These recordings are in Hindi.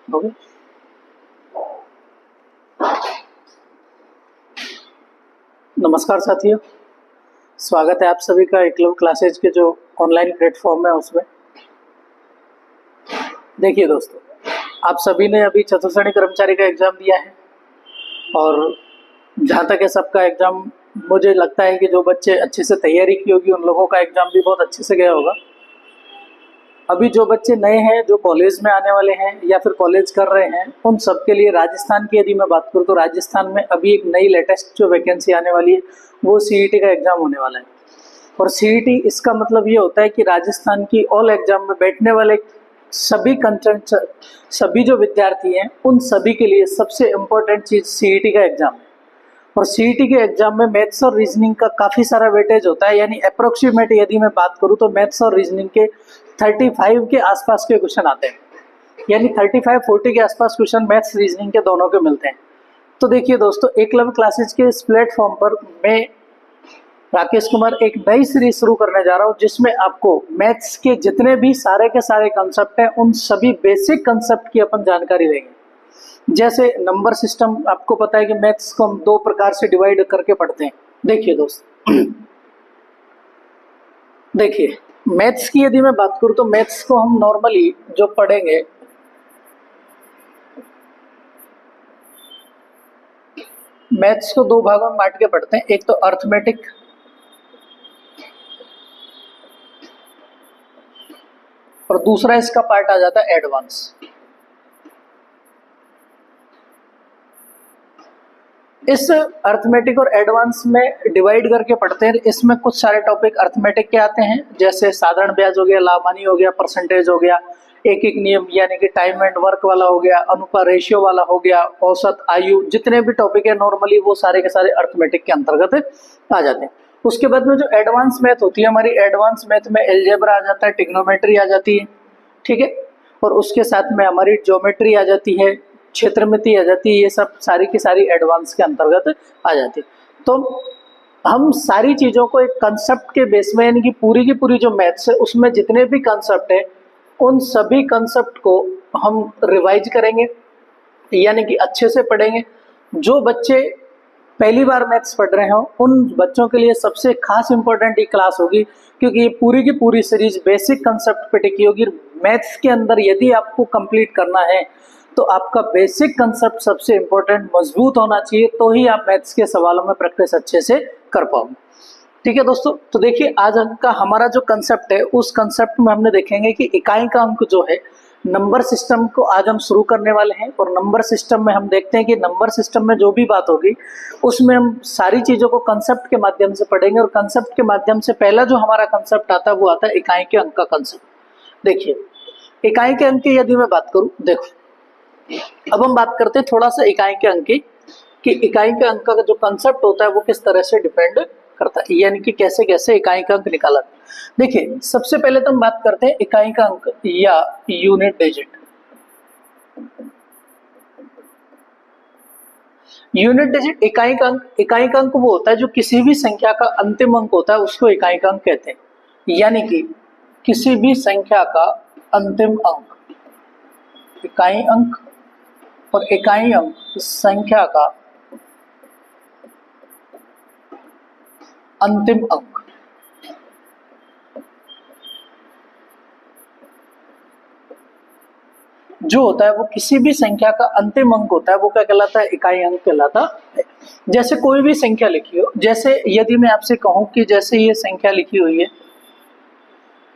हो गया। नमस्कार साथियों, स्वागत है आप सभी का एकलव्य क्लासेज के जो ऑनलाइन प्लेटफॉर्म है उसमें। देखिए दोस्तों, आप सभी ने अभी चतुर्थ श्रेणी कर्मचारी का एग्जाम दिया है और जहाँ तक है सबका एग्जाम, मुझे लगता है कि जो बच्चे अच्छे से तैयारी की होगी उन लोगों का एग्जाम भी बहुत अच्छे से गया होगा। अभी जो बच्चे नए हैं, जो कॉलेज में आने वाले हैं या फिर कॉलेज कर रहे हैं, उन सब के लिए राजस्थान की यदि मैं बात करूँ तो राजस्थान में अभी एक नई लेटेस्ट जो वैकेंसी आने वाली है वो सीईटी का एग्ज़ाम होने वाला है। और सीईटी इसका मतलब ये होता है कि राजस्थान की ऑल एग्जाम में बैठने वाले सभी कंटेंट, सभी जो विद्यार्थी हैं उन सभी के लिए सबसे इम्पोर्टेंट चीज़ सीईटी का एग्ज़ाम है। और सीईटी के एग्जाम में मैथ्स और रीजनिंग का काफ़ी सारा वेटेज होता है, यानी अप्रोक्सीमेट यदि मैं बात करूँ तो मैथ्स और रीजनिंग के 35 के आसपास के क्वेश्चन आते हैं, यानी 35-40 के आसपास क्वेश्चन मैथ्स रीजनिंग के दोनों के मिलते हैं। तो देखिए दोस्तों, एकलव्य क्लासेज के इस प्लेटफॉर्म पर मैं राकेश कुमार एक नई सीरीज शुरू करने जा रहा हूँ जिसमें आपको मैथ्स के जितने भी सारे के सारे कंसेप्ट हैं उन सभी बेसिक कंसेप्ट की अपन जानकारी देंगे। जैसे नंबर सिस्टम, आपको पता है कि मैथ्स को हम दो प्रकार से डिवाइड करके पढ़ते हैं। देखिए दोस्तों, देखिए मैथ्स की यदि मैं बात करूं तो मैथ्स को हम नॉर्मली जो पढ़ेंगे, मैथ्स को दो भागों में बांट के पढ़ते हैं। एक तो अर्थमेटिक और दूसरा इसका पार्ट आ जाता है एडवांस। इस अर्थमेटिक और एडवांस में डिवाइड करके पढ़ते हैं। इसमें कुछ सारे टॉपिक अर्थमेटिक के आते हैं, जैसे साधारण ब्याज हो गया, लामानी हो गया, परसेंटेज हो गया, एक एक नियम यानी कि टाइम एंड वर्क वाला हो गया, अनुपात रेशियो वाला हो गया, औसत आयु, जितने भी टॉपिक है नॉर्मली वो सारे के सारे अर्थमेटिक के अंतर्गत आ जाते हैं। उसके बाद में जो एडवांस मैथ होती है हमारी, एडवांस मैथ में एलजेब्रा आ जाता है, ट्रिग्नोमेट्री आ जाती है, ठीक है, और उसके साथ में हमारी ज्योमेट्री आ जाती है, क्षेत्रमिति आ जाती है, ये सब सारी की सारी एडवांस के अंतर्गत आ जाती है। तो हम सारी चीज़ों को एक कंसेप्ट के बेस में, यानी कि पूरी की पूरी जो मैथ्स है उसमें जितने भी कंसेप्ट है उन सभी कंसेप्ट को हम रिवाइज करेंगे, यानी कि अच्छे से पढ़ेंगे। जो बच्चे पहली बार मैथ्स पढ़ रहे हो उन बच्चों के लिए सबसे खास इंपॉर्टेंट ये क्लास होगी, क्योंकि ये पूरी की पूरी सीरीज बेसिक कंसेप्ट पे टिकी होगी। मैथ्स के अंदर यदि आपको कंप्लीट करना है तो आपका बेसिक कंसेप्ट सबसे इंपॉर्टेंट मजबूत होना चाहिए, तो ही आप मैथ्स के सवालों में प्रैक्टिस अच्छे से कर पाओगे। ठीक है दोस्तों, तो देखिए आज का हमारा जो कंसेप्ट है उस कंसेप्ट में हमने देखेंगे कि इकाई का अंक जो है, नंबर सिस्टम को आज हम शुरू करने वाले हैं। और नंबर सिस्टम में हम देखते हैं कि नंबर सिस्टम में जो भी बात होगी उसमें हम सारी चीज़ों को कंसेप्ट के माध्यम से पढ़ेंगे। और कंसेप्ट के माध्यम से पहला जो हमारा कंसेप्ट आता है वो आता है इकाई के अंक का कंसेप्ट। देखिए इकाई के अंक की यदि मैं बात करूँ, देखो अब हम बात करते हैं थोड़ा सा इकाई के अंक की, कि इकाई के अंक का जो कंसेप्ट होता है वो किस तरह से डिपेंड करता है, यानी कि कैसे कैसे इकाई का अंक निकाला। देखिए सबसे पहले तो हम बात करते हैं इकाई का अंक या यूनिट डिजिट। यूनिट डिजिट इकाई का अंक, इकाई का अंक वो होता है जो किसी भी संख्या का अंतिम अंक होता है उसको इकाई का अंक कहते हैं। यानी कि किसी भी संख्या का अंतिम अंक, इकाई अंक और इकाई अंक संख्या का अंतिम अंक। जो होता है वो किसी भी संख्या का अंतिम अंक होता है, वो क्या कहलाता है, इकाई अंक कहलाता है। जैसे कोई भी संख्या लिखी हो, जैसे यदि मैं आपसे कहूं कि जैसे ये संख्या लिखी हुई है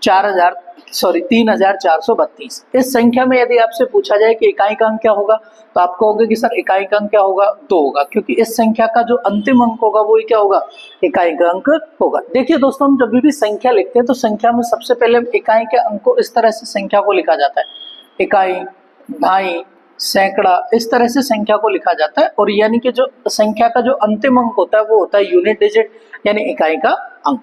3432, इस संख्या में यदि आपसे पूछा जाए कि इकाई का अंक क्या होगा तो आप कहोगे कि सर इकाई का अंक क्या होगा, 2 होगा, क्योंकि इस संख्या का जो अंतिम अंक होगा वो क्या होगा, इकाई का अंक होगा। देखिए दोस्तों, हम जब भी संख्या लिखते हैं तो संख्या में सबसे पहले इकाई के अंक को इस तरह से संख्या को लिखा जाता है, इकाई, दहाई, सैकड़ा, इस तरह से संख्या को लिखा जाता है। और यानी कि जो संख्या का जो अंतिम अंक होता है वो होता है यूनिट डिजिट, यानी इकाई का अंक।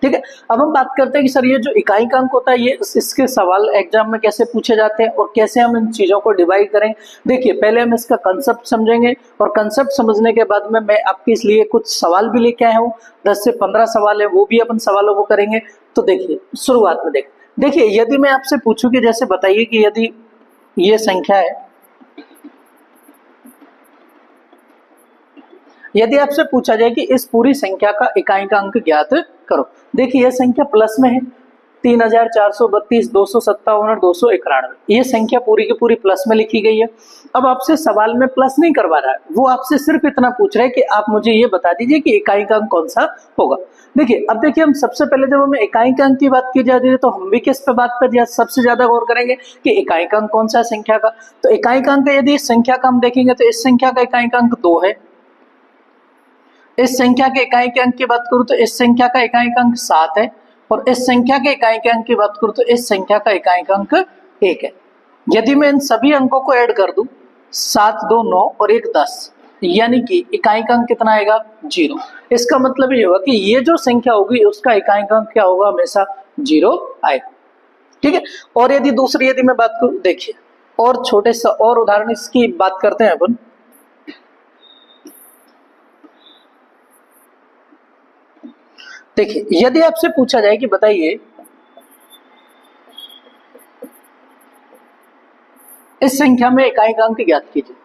ठीक है, अब हम बात करते हैं कि सर ये जो इकाई का अंक होता है ये इसके सवाल एग्जाम में कैसे पूछे जाते हैं और कैसे हम इन चीज़ों को डिवाइड करें। देखिए पहले हम इसका कंसेप्ट समझेंगे और कंसेप्ट समझने के बाद में मैं आपके लिए कुछ सवाल भी लेके आया हूँ, 10 से 15 सवाल है, वो भी अपन सवालों को करेंगे। तो देखिए शुरुआत में देखिए यदि मैं आपसे पूछूं कि जैसे बताइए कि यदि ये संख्या है। यदि आपसे पूछा जाए कि इस पूरी संख्या का इकाई का अंक ज्ञात करो, देखिए यह संख्या प्लस में है, 3432, 257 और 291, ये संख्या पूरी की पूरी प्लस में लिखी गई है। अब आपसे सवाल में प्लस नहीं करवा रहा है, वो आपसे सिर्फ इतना पूछ रहा है कि आप मुझे ये बता दीजिए कि इकाई का अंक कौन सा होगा। देखिए अब देखिए, हम सबसे पहले जब हमें इकाई का अंक की बात की जा रही है तो हम भी किस पे बात पर सबसे ज्यादा गौर करेंगे कि इकाई का अंक कौन सा है संख्या का। तो इकाई का अंक यदि इस संख्या का हम देखेंगे तो इस संख्या का इकाई का अंक 2 है। इस संख्या के इकाई के अंक की बात करूं तो इस संख्या का इकाई का अंक 7 है, और इस संख्या के इकाई के अंक की बात करूं तो इस संख्या का इकाई का अंक 1 है। यदि मैं इन सभी अंकों को ऐड कर दूं, 7, 2, 9 और 1, 10, यानी कि इकाई का अंक कितना आएगा 0। इसका मतलब ये होगा कि ये जो संख्या होगी उसका इकाई का अंक क्या होगा, हमेशा 0 आएगा। ठीक है। और यदि दूसरी यदि मैं बात करूं, देखिए और छोटे सा और उदाहरण इसकी बात करते हैं अपन। देखिए यदि आपसे पूछा जाए कि बताइए इस संख्या में इकाई का अंक ज्ञात कीजिए,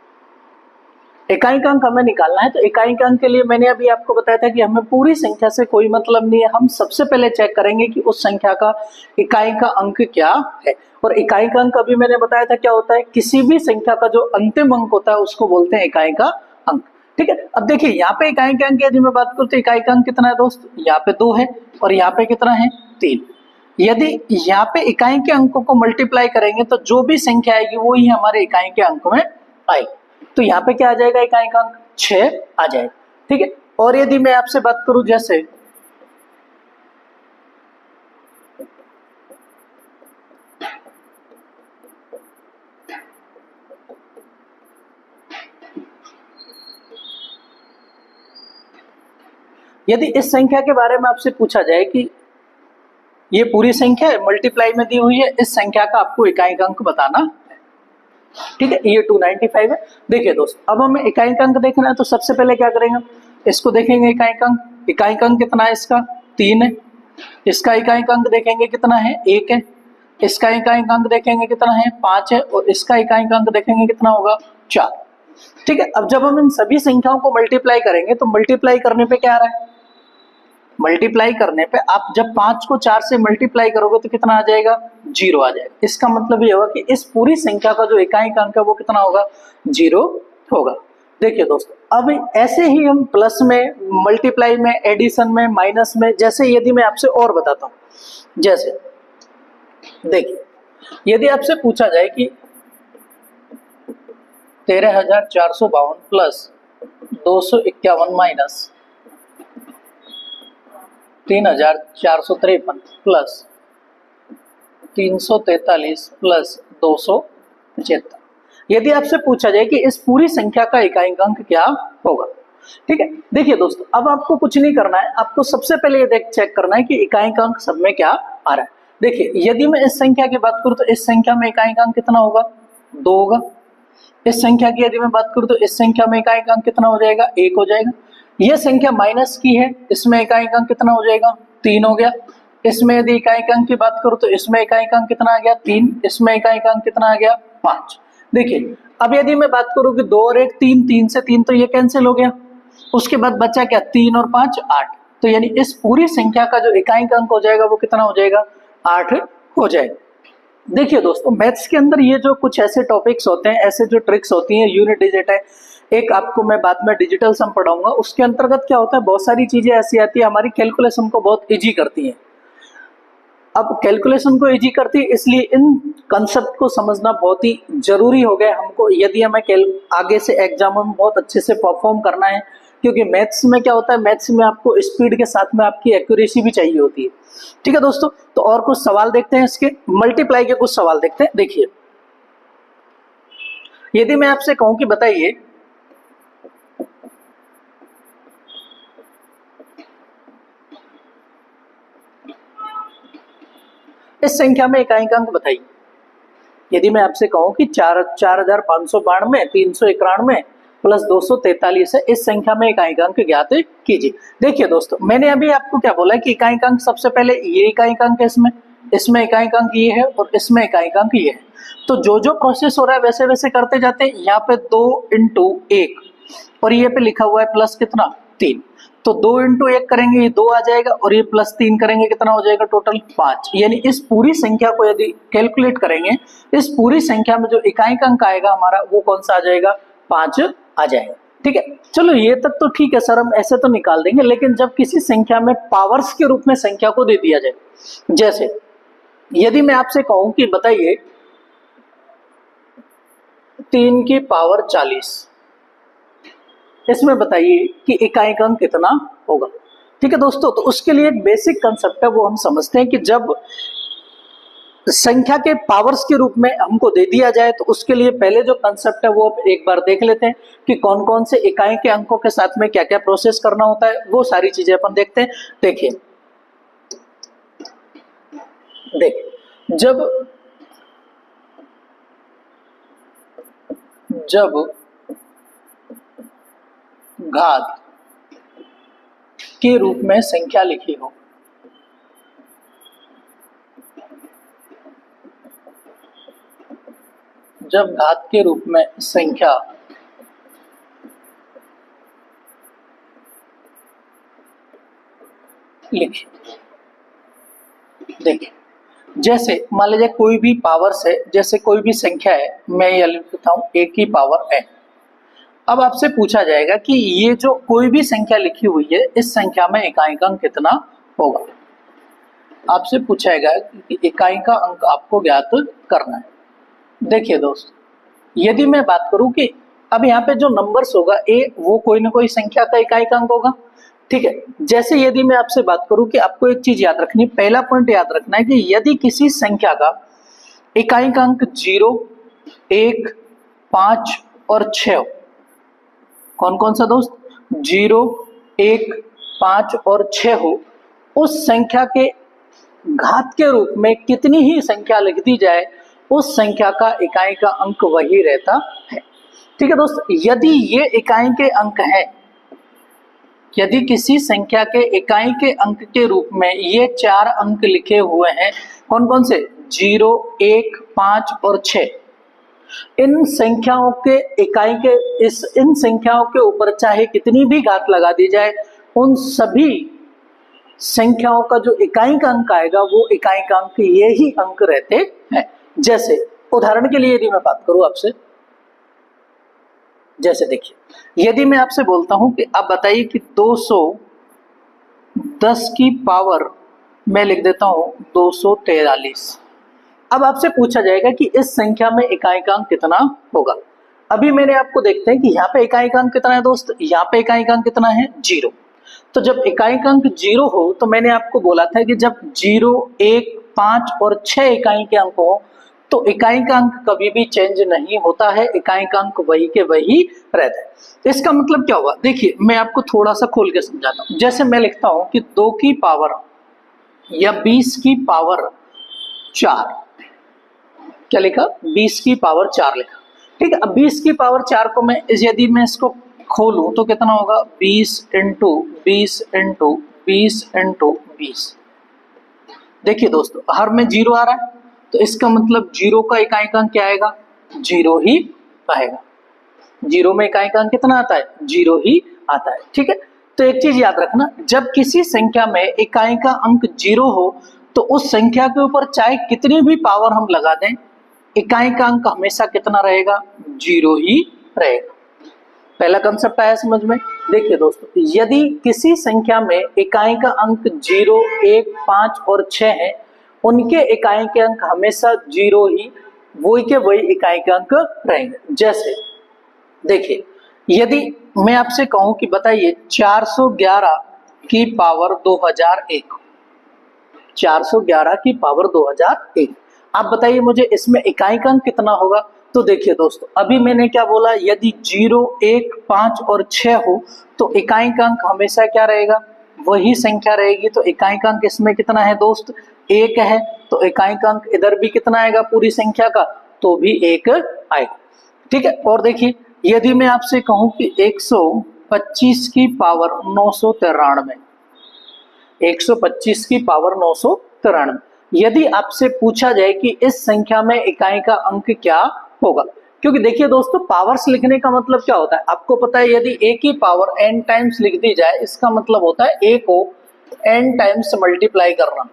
इकाई का अंक हमें निकालना है। तो इकाई का अंक के लिए मैंने अभी आपको बताया था कि हमें पूरी संख्या से कोई मतलब नहीं है, हम सबसे पहले चेक करेंगे कि उस संख्या का इकाई का अंक क्या है। और इकाई का अंक अभी मैंने बताया था क्या होता है, किसी भी संख्या का जो अंतिम अंक होता है उसको बोलते हैं इकाई का अंक। ठीक है। अब देखिए यहाँ पे इकाई के अंक यदि मैं बात करूं तो इकाई का अंक कितना है दोस्त, यहाँ पे 2 है और यहाँ पे कितना है 3। यदि यहाँ पे इकाई के अंकों को मल्टीप्लाई करेंगे तो जो भी संख्या आएगी वो ही हमारे इकाई के अंक में आएगी। तो यहाँ पे क्या आ जाएगा, इकाई का अंक 6 आ जाएगा। ठीक है। और यदि मैं आपसे बात करूं जैसे यदि इस संख्या के बारे में आपसे पूछा जाए कि ये पूरी संख्या है, मल्टीप्लाई में दी हुई है, इस संख्या का आपको इकाई का अंक बताना है। ठीक है। ये 295 है। देखिए दोस्त, अब हमें इकाई का अंक देखना है तो सबसे पहले क्या करेंगे, इसको देखेंगे इकाई का अंक। इकाई का अंक कितना है इसका, 3 है। इसका इकाई का अंक देखेंगे कितना है, 1 है। इसका इकाई का अंक देखेंगे कितना है, 5 है। और इसका इकाई का अंक देखेंगे कितना होगा, 4। ठीक है। अब जब हम इन सभी संख्याओं को मल्टीप्लाई करेंगे तो मल्टीप्लाई करने पे क्या आ रहा है, मल्टीप्लाई करने पे आप जब 5 को 4 से मल्टीप्लाई करोगे तो कितना आ जाएगा, 0 आ जाएगा। इसका मतलब ये होगा कि इस पूरी संख्या का जो इकाई का अंक है वो कितना होगा, 0 होगा। देखिए दोस्तों, अब ऐसे ही हम प्लस में, मल्टीप्लाई में, एडिशन में, माइनस में, जैसे यदि मैं आपसे और बताता हूं, जैसे देखिए यदि आपसे पूछा जाए कि 13,452 प्लस 251 माइनस 3,453 प्लस 343 प्लस 275, यदि आपसे पूछा जाए कि इस पूरी संख्या का इकाई अंक क्या होगा। ठीक है। देखिए दोस्तों, अब आपको कुछ नहीं करना है, आपको सबसे पहले ये चेक करना है कि इकाई अंक सब में क्या आ रहा है। देखिए यदि मैं इस संख्या की बात करूं तो इस संख्या में इकाई अंक कितना होगा, 2 होगा। इस संख्या की यदि मैं बात करूं तो इस संख्या में इकाई अंक कितना हो जाएगा, 1 हो जाएगा। यह संख्या माइनस की है, इसमें इकाई अंक कितना हो जाएगा, 3 हो गया। इसमें यदि इकाई अंक की बात करूं तो इसमें इकाई अंक कितना आ गया, 3। इसमें इकाई अंक कितना आ गया, 5। देखिए अब यदि मैं बात करूं कि 2 और 1 3, 3 से 3 तो ये कैंसिल हो गया। उसके बाद बचा क्या, 3 और 5 8। तो यानी इस पूरी संख्या का जो इकाई अंक हो जाएगा वो कितना हो जाएगा, 8 हो जाएगा। देखिए दोस्तों, मैथ्स के अंदर ये जो कुछ ऐसे टॉपिक्स होते हैं, ऐसे जो ट्रिक्स होती हैं, यूनिट डिजिट है, एक आपको मैं बाद में डिजिटल सम पढ़ाऊंगा, उसके अंतर्गत क्या होता है, बहुत सारी चीजें ऐसी आती है हमारी कैलकुलेशन को बहुत इजी करती हैं। अब कैलकुलेशन को इजी करती है इसलिए इन कंसेप्ट को समझना बहुत ही जरूरी हो गया हमको, यदि हमें आगे से एग्जामों में बहुत अच्छे से परफॉर्म करना है। क्योंकि मैथ्स में क्या होता है, मैथ्स में आपको स्पीड के साथ में आपकी एक्यूरेसी भी चाहिए होती है। ठीक है दोस्तों, तो और कुछ सवाल देखते हैं, इसके मल्टीप्लाई के कुछ सवाल देखते हैं। देखिए यदि मैं आपसे कहूं कि बताइए इस संख्या में इकाई अंक बताइए। यदि मैं आपसे कहूं कि 4,592, 391 प्लस 243 है, इस संख्या में इकाई अंक ज्ञात कीजिए। देखिए दोस्तों, मैंने अभी आपको क्या बोला कि इकाई अंक सबसे पहले ये इकाई अंक है, इसमें इसमें इकाई अंक ये है और इसमें इकाई अंक ये है। तो जो जो प्रोसेस हो रहा है वैसे वैसे करते जाते हैं। यहाँ पे 2 इंटू 1 और ये पे लिखा हुआ है प्लस कितना 3, तो 2 इंटू 1 करेंगे ये 2 आ जाएगा और ये प्लस 3 करेंगे कितना हो जाएगा टोटल 5। यानी इस पूरी संख्या को यदि कैलकुलेट करेंगे, इस पूरी संख्या में जो इकाई का अंक आएगा हमारा वो कौन सा आ जाएगा 5 आ जाएगा। ठीक है, चलो ये तक तो ठीक है सर, हम ऐसे तो निकाल देंगे। लेकिन जब किसी संख्या में पावर्स के रूप में संख्या को दे दिया जाए, जैसे यदि मैं आपसे कहूं कि बताइए 3 की पावर 40, इसमें बताइए कि इकाई का अंक कितना होगा। ठीक है दोस्तों, तो उसके लिए एक बेसिक कंसेप्ट है, वो हम समझते हैं कि जब संख्या के पावर्स के रूप में हमको दे दिया जाए तो उसके लिए पहले जो कंसेप्ट है वो एक बार देख लेते हैं कि कौन कौन से इकाई के अंकों के साथ में क्या क्या प्रोसेस करना होता है, वो सारी चीजें अपन देखते हैं। देखिए जब घात के रूप में संख्या लिखी हो, जब घात के रूप में संख्या लिखी, देखिए जैसे मान लीजिए कोई भी पावर्स है, जैसे कोई भी संख्या है, मैं ये लिखता हूं a की पावर n। अब आपसे पूछा जाएगा कि ये जो कोई भी संख्या लिखी हुई है इस संख्या में इकाई का अंक कितना होगा। आपसे पूछाएगा कि इकाई का अंक आपको ज्ञात करना है। देखिए दोस्त, यदि मैं बात करूं कि अब यहाँ पे जो नंबर्स होगा a, वो कोई ना कोई संख्या का इकाई का अंक होगा। ठीक है, जैसे यदि मैं आपसे बात करूं कि आपको एक चीज याद रखनी, पहला पॉइंट याद रखना है कि यदि किसी संख्या का इकाई का अंक 0, 1, 5 और 6 हो, कौन कौन सा दोस्त 0, 1, 5 और 6 हो, उस संख्या के घात के रूप में कितनी ही संख्या लिख दी जाए उस संख्या का इकाई का अंक वही रहता है। ठीक है दोस्त, यदि ये इकाई के अंक है, यदि किसी संख्या के इकाई के अंक के रूप में ये 4 अंक लिखे हुए हैं, कौन कौन से 0, 1, 5 और 6, इन संख्याओं के इकाई के इन संख्याओं के ऊपर चाहे कितनी भी घात लगा दी जाए, उन सभी संख्याओं का जो इकाई का अंक आएगा वो इकाई का अंक यही अंक रहते हैं। जैसे उदाहरण के लिए यदि मैं बात करूं आपसे, जैसे देखिए यदि मैं आपसे बोलता हूं कि आप बताइए कि 210 की पावर मैं लिख देता हूं 243। अब आपसे पूछा जाएगा कि इस संख्या में इकाई का अंक कितना होगा। अभी मैंने आपको देखते हैं कि यहाँ पे इकाई का अंक कितना है दोस्त, यहाँ पे इकाई का अंक कितना है 0। तो जब इकाई का अंक 0 हो तो मैंने आपको बोला था कि जब 0, 1, 5 और 6 इकाई के अंक हो तो इकाई का अंक कभी भी चेंज नहीं होता है, इकाई का अंक वही के वही रहता है। इसका मतलब क्या हुआ, देखिए मैं आपको थोड़ा सा खोल के समझाता हूँ। जैसे मैं लिखता हूं कि 2 की पावर या 20 की पावर 4, क्या लिखा 20 की पावर 4 लिखा। ठीक है, अब 20 की पावर 4 को मैं यदि मैं इसको खोलूं तो कितना होगा 20 इंटू 20 इंटू 20 इंटू 20। देखिए दोस्तों हर में 0 आ रहा है तो इसका मतलब 0 का इकाई का अंक क्या आएगा 0 ही आएगा। 0 में इकाई का अंक कितना आता है 0 ही आता है। ठीक है, तो एक चीज याद रखना, जब किसी संख्या में इकाई का अंक 0 हो तो उस संख्या के ऊपर चाहे कितनी भी पावर हम लगा दें, इकाई का अंक हमेशा कितना रहेगा 0 ही रहेगा। पहला कंसेप्ट आया समझ में। देखिए दोस्तों, यदि किसी संख्या में इकाई का अंक 0, 1, 5 और 6 है, उनके इकाई के अंक हमेशा 0 ही वही के वही इकाई के अंक रहेंगे। जैसे देखिए यदि मैं आपसे कहूं कि बताइए 411 की पावर 2001, 411 की पावर 2001, आप बताइए मुझे इसमें इकाई का अंक कितना होगा। तो देखिए दोस्तों अभी मैंने क्या बोला, यदि 0, 1, 5 और 6 हो तो इकाई का अंक हमेशा क्या रहेगा वही संख्या रहेगी। तो इकाई का अंक इसमें कितना है दोस्त 1 है, तो इकाई का अंक इधर भी कितना आएगा पूरी संख्या का, तो भी 1 आएगा। ठीक है, और देखिए यदि मैं आपसे कहूं कि 125 की पावर 993, 125 की पावर 993, यदि आपसे पूछा जाए कि इस संख्या में इकाई का अंक क्या होगा, क्योंकि देखिए दोस्तों पावर्स लिखने का मतलब क्या होता है, आपको पता है यदि a की पावर n टाइम्स लिख दी जाए इसका मतलब होता है a को n टाइम्स मल्टीप्लाई करना,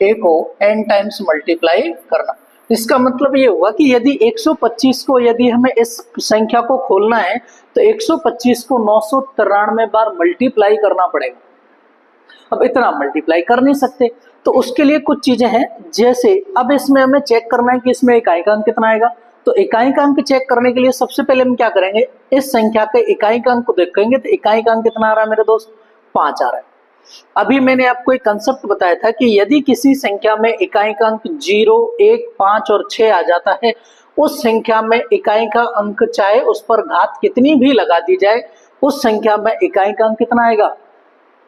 a को n टाइम्स मल्टीप्लाई करना। इसका मतलब ये हुआ कि यदि 125 को यदि हमें इस संख्या को खोलना है तो 125 को 993 बार मल्टीप्लाई करना पड़ेगा। अब इतना मल्टीप्लाई कर नहीं सकते, तो उसके लिए कुछ चीजें हैं, जैसे अब इसमें हमें चेक करना है कि इसमें इकाई का अंक कितना आएगा। तो इकाई का अंक चेक करने के लिए सबसे पहले हम क्या करेंगे, इस संख्या के इकाई का अंक को देखेंगे। तो इकाई का अंक कितना आ रहा है मेरे दोस्त, 5 आ रहा है। अभी मैंने आपको एक कंसेप्ट बताया था कि यदि किसी संख्या में इकाई का अंक 0, 1, 5 और 6 आ जाता है, उस संख्या में इकाई का अंक चाहे उस पर घात कितनी भी लगा दी जाए, उस संख्या में इकाई का अंक कितना आएगा,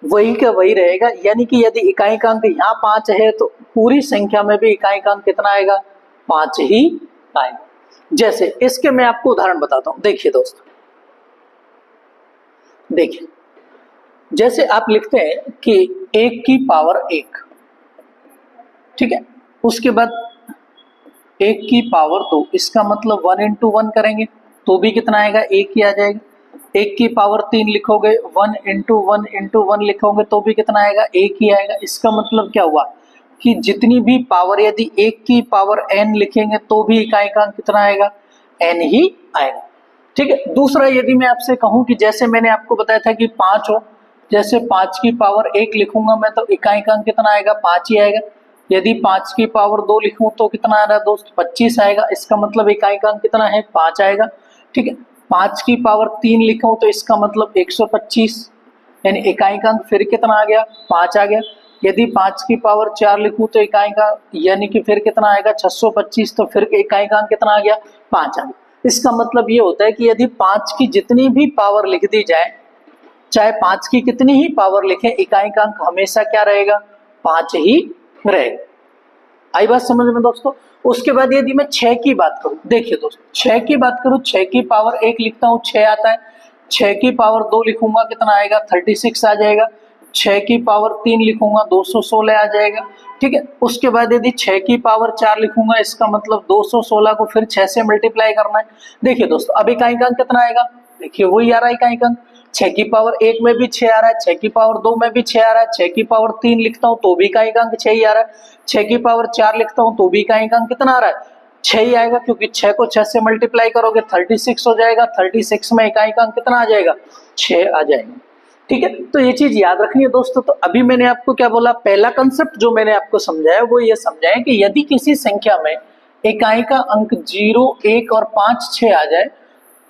वही का वही रहेगा। यानी कि यदि इकाई का अंक यहाँ 5 है तो पूरी संख्या में भी इकाई का अंक कितना आएगा, 5 ही आएगा। जैसे इसके मैं आपको उदाहरण बताता हूं, देखिए दोस्तों, देखिए जैसे आप लिखते हैं कि 1 की पावर 1, ठीक है, उसके बाद 1 की पावर 2, इसका मतलब 1 इंटू 1 करेंगे तो भी कितना आएगा, 1 ही आ जाएगा। 1 की पावर 3 लिखोगे, 1 इंटू 1 इंटू 1 लिखोगे तो भी कितना आएगा, 1 ही आएगा। इसका मतलब क्या हुआ कि जितनी भी पावर, यदि 1 की पावर n लिखेंगे तो भी इकाई का अंक कितना आएगा, n ही आएगा। ठीक है, दूसरा यदि मैं आपसे कहूं कि जैसे मैंने आपको बताया था कि 5 हो, जैसे 5 की पावर 1 लिखूंगा मैं तो इकाई का अंक कितना आएगा, 5 ही आएगा। यदि 5 की पावर 2 लिखूं तो कितना आ रहा है दोस्त, 25 आएगा। इसका मतलब इकाई का अंक कितना है, 5 आएगा। ठीक है, 5 की पावर 3 लिखूं तो इसका मतलब 125, यानी इकाई का अंक फिर कितना आ गया, 5 आ गया। यदि 5 की पावर 4 लिखूं तो इकाई का यानी कि फिर कितना आएगा, 625, तो फिर इकाई का अंक कितना आ गया, 5 आ गया। इसका मतलब ये होता है कि यदि 5 की जितनी भी पावर लिख दी जाए, चाहे 5 की कितनी ही पावर लिखें, इकाई का अंक हमेशा क्या रहेगा, 5 ही रहेगा। आई बात समझ में दोस्तों। उसके बाद यदि मैं 6 की बात करूं, देखिए दोस्तों 6 की बात करूं, 6 की पावर 1 लिखता हूं 6 आता है। 6 की पावर 2 लिखूंगा कितना आएगा, 36 आ जाएगा। 6 की पावर 3 लिखूंगा 216 आ जाएगा। ठीक है, उसके बाद यदि 6 की पावर 4 लिखूंगा, इसका मतलब 216 को फिर 6 से मल्टीप्लाई करना है। देखिए दोस्तों अब इकाई का अंक कितना आएगा, देखिए वही आ रहा है इकाई का अंक। 6 की पावर 1 में भी 6 आ रहा है, 6 की पावर 2 में भी 6 आ रहा है, 6 की पावर 3 लिखता हूं तो भी इकाई का अंक 6 ही आ रहा है। 6 की पावर 4 लिखता हूं तो भी इकाई का अंक कितना आ रहा है, 6 ही आएगा, क्योंकि 6 को 6 से मल्टीप्लाई करोगे 36 हो जाएगा। 36 में इकाई का अंक कितना आ जाएगा, 6 आ जाएगा। ठीक है, तो ये चीज याद रखनी है दोस्तों। तो अभी मैंने आपको क्या बोला, पहला कंसेप्ट जो मैंने आपको समझाया वो ये समझाया कि यदि किसी संख्या में इकाई का अंक 0, 1 और 5, 6 आ जाए,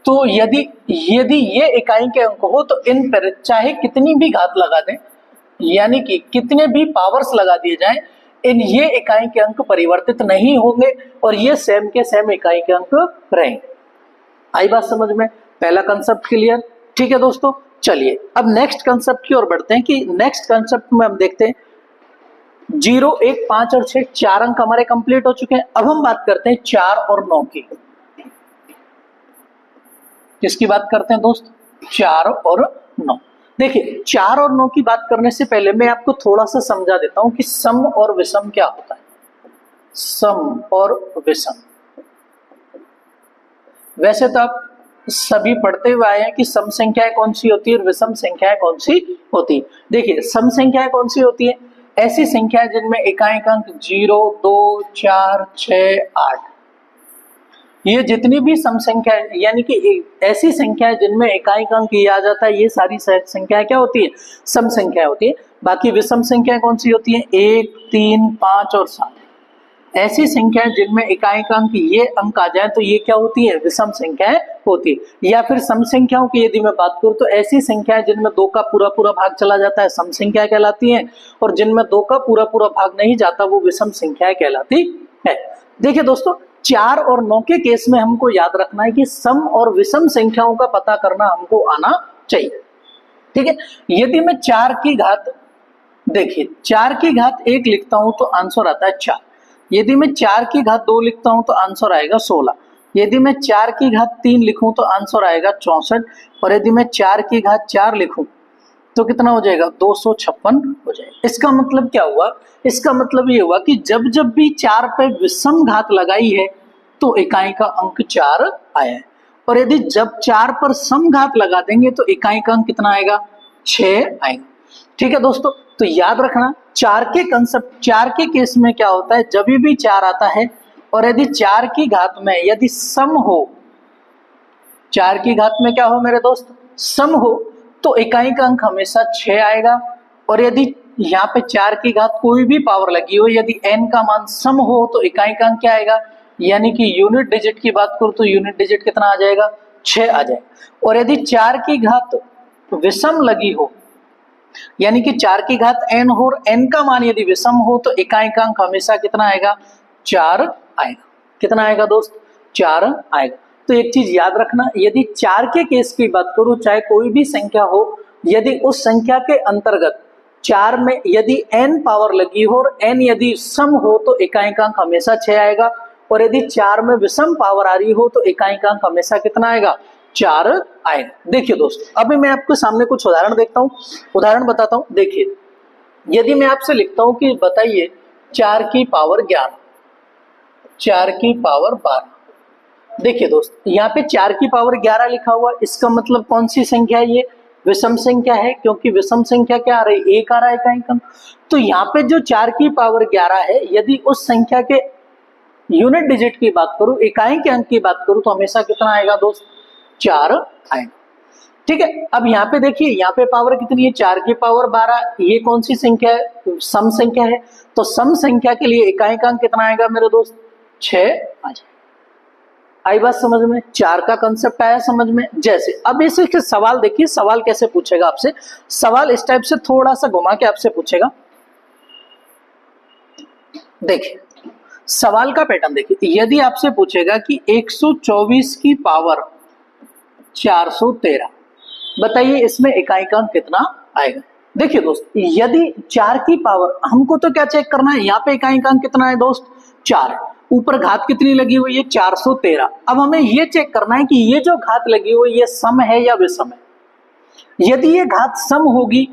तो यदि ये इकाई के अंक हो तो इन पर चाहे कितनी भी घात लगा दें, यानी कि कितने भी पावर्स लगा दिए जाएं, इन ये इकाई के अंक परिवर्तित नहीं होंगे और ये सेम के सेम इकाई के अंक रहेंगे। आई बात समझ में, पहला कंसेप्ट क्लियर। ठीक है दोस्तों, चलिए अब नेक्स्ट कंसेप्ट की ओर बढ़ते हैं कि नेक्स्ट कंसेप्ट में हम देखते हैं 0, 1, 5 और 6, 4 अंक हमारे कंप्लीट हो चुके हैं। अब हम बात करते हैं 4 और 9 की। किसकी बात करते हैं दोस्त, 4 और 9। देखिए 4 और 9 की बात करने से पहले मैं आपको थोड़ा सा समझा देता हूं कि सम और विषम क्या होता है। सम और विषम, वैसे तो आप सभी पढ़ते हुए आए हैं कि सम संख्याएं कौन सी होती है और विषम संख्याएं कौन सी होती है। देखिए सम संख्याएं कौन सी होती है, ऐसी संख्याएं जिनमें इकाई का अंक 0, 2, 4, 6, 8, ये जितनी भी सम संख्या यानी कि ऐसी संख्याएं जिनमें इकाई का अंक ये आ जाता है, ये सारी संख्याएं क्या होती है, सम संख्याएं होती है। बाकी विषम संख्याएं कौन सी होती है, 1, 3, 5 और 7। ऐसी संख्याएं जिनमें इकाई का अंक ये अंक आ जाए तो ये क्या होती है, विषम संख्याएं होती है। या फिर सम संख्याओं की यदि मैं बात करूं तो ऐसी संख्याएं जिनमें 2 का पूरा पूरा भाग चला जाता है सम संख्या कहलाती हैं, और जिनमें 2 का पूरा पूरा भाग नहीं जाता वो विषम संख्याएं कहलाती है। देखिए दोस्तों 4 और 9 के केस में हमको याद रखना है कि सम और विषम संख्याओं का पता करना हमको आना चाहिए। ठीक है, यदि मैं 4 की घात, देखिए 4 की घात 1 लिखता हूं तो आंसर आता है 4। यदि मैं 4 की घात 2 लिखता हूं तो आंसर आएगा 16। यदि मैं 4 की घात 3 लिखूं तो आंसर आएगा 64। और यदि मैं 4 की घात 4 लिखूं तो कितना हो जाएगा 256 हो जाएगा। इसका मतलब क्या हुआ, इसका मतलब ये हुआ कि जब जब भी 4 पे विषम घात लगाई है तो इकाई का अंक 4 आया है, और यदि जब 4 पर सम घात लगा देंगे तो इकाई का अंक कितना आएगा 6 आएगा। ठीक है दोस्तों, तो याद रखना 4 के कंसेप्ट, 4 के केस में क्या होता है, जब भी 4 आता है और यदि 4 की घात में यदि सम हो, 4 की घात में क्या हो मेरे दोस्त, सम हो, तो इकाई का अंक हमेशा 6 आएगा। और यदि यहाँ पे 4 की घात कोई भी पावर लगी हो, यदि n का मान सम हो तो इकाई का अंक क्या आएगा, यानी कि यूनिट डिजिट की बात करूं तो यूनिट डिजिट कितना आ जाएगा 6 आ जाएगा। और यदि 4 की घात विषम लगी हो, यानी कि 4 की घात n हो और n का मान यदि विषम हो तो इकाई का अंक हमेशा कितना आएगा 4 आएगा। कितना आएगा दोस्त 4 आएगा। तो एक चीज याद रखना, यदि 4 के केस की बात करूं, चाहे कोई भी संख्या हो, यदि उस संख्या के अंतर्गत 4 में यदि n पावर लगी हो और n यदि सम हो तो इकाई का अंक हमेशा 6 आएगा। और यदि 4 में विषम पावर आ रही हो तो इकाई का अंक हमेशा कितना आएगा 4 आएगा। देखिए दोस्तों, अभी मैं आपके सामने कुछ उदाहरण देखता हूं, उदाहरण बताता हूं। देखिए, यदि मैं आपसे लिखता हूं कि बताइए 4 की पावर 11, 4 की पावर 12। देखिए दोस्त, यहाँ पे 4 की पावर 11 लिखा हुआ, इसका मतलब कौन सी संख्या है, ये विषम संख्या है, क्योंकि विषम संख्या क्या आ रही है, 1 आ रहा है इकाई का। तो यहाँ पे जो 4 की पावर 11 है, यदि उस संख्या के यूनिट डिजिट की बात करूं, इकाई के अंक की बात करूं, तो हमेशा कितना आएगा दोस्त 4 आएगा। ठीक है, अब यहाँ पे देखिए, यहाँ पे पावर कितनी है 4 की पावर 12, ये कौन सी संख्या है, सम संख्या है। तो सम संख्या के लिए इकाई का अंक कितना आएगा मेरे दोस्त 6 आ जाएगा। आई बात समझ में, 4 का कंसेप्ट आया समझ में। जैसे अब इसे सवाल देखिए, सवाल कैसे पूछेगा आपसे, सवाल इस टाइप से थोड़ा सा घुमा के आपसे पूछेगा। देखिए सवाल का पैटर्न देखिए, यदि आपसे पूछेगा कि 124 की पावर 413, बताइए इसमें इकाई का अंक कितना आएगा। देखिए दोस्त, यदि 4 की पावर, हमको तो क्या चेक करना है, यहाँ पे इकाई का अंक कितना है दोस्त 4, ऊपर घात कितनी लगी हुई है 413। अब हमें ये चेक करना है कि ये जो घात लगी हुई ये सम है या विषम है। यदि ये घात सम होगी,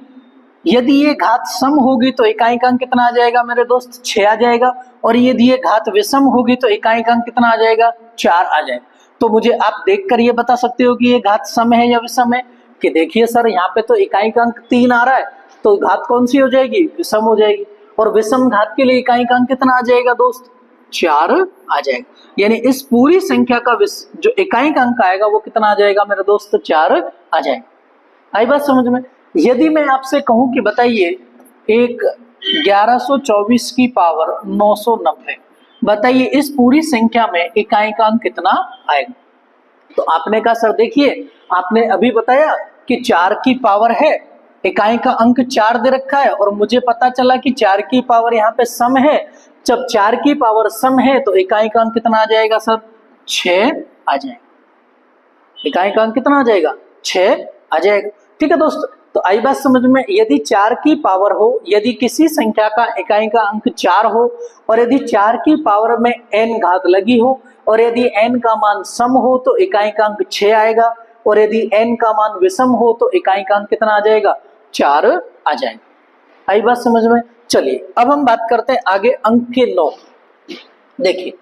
यदि ये घात सम होगी तो इकाई का अंक कितना आ जाएगा मेरे दोस्त 6 आ जाएगा। और यदि ये घात विषम होगी तो इकाई का अंक कितना आ जाएगा 4 आ जाएगा। तो मुझे आप देखकर ये बता सकते हो कि ये घात सम है या विषम है। कि देखिए सर, यहाँ पे तो इकाई का अंक 3 आ रहा है, तो घात कौन सी हो जाएगी, विषम हो जाएगी। और विषम घात के लिए इकाई का अंक कितना आ जाएगा दोस्त 4 आ जाएगा। यानी इस पूरी संख्या का जो इकाई का अंक आएगा वो कितना आ जाएगा मेरे दोस्त 4 आ जाएगा। आई बात समझ में। यदि मैं आपसे कहूं कि बताइए एक 1124 की पावर 990, बताइए इस पूरी संख्या में इकाई का अंक कितना आएगा। तो आपने कहा सर देखिए, आपने अभी बताया कि 4 की पावर है, इकाई का अंक 4 दे रखा है, और मुझे पता चला कि 4 की पावर यहाँ पे सम है। जब 4 की पावर सम है तो इकाई का अंक कितना आ जाएगा सर 6 आ जाएगा। इकाई का अंक कितना आ जाएगा 6 आ जाएगा। ठीक है दोस्त, तो आई बात समझ में। यदि 4 की पावर हो, यदि किसी संख्या का इकाई का अंक 4 हो, और यदि 4 की पावर में n घात लगी हो, और यदि n का मान सम हो तो इकाई का अंक 6 आएगा। और यदि n का मान विषम हो तो इकाई का अंक कितना आ जाएगा 4 आ जाएगा। आई बात समझ में। चलिए अब हम बात करते हैं आगे अंक के 9। देखिए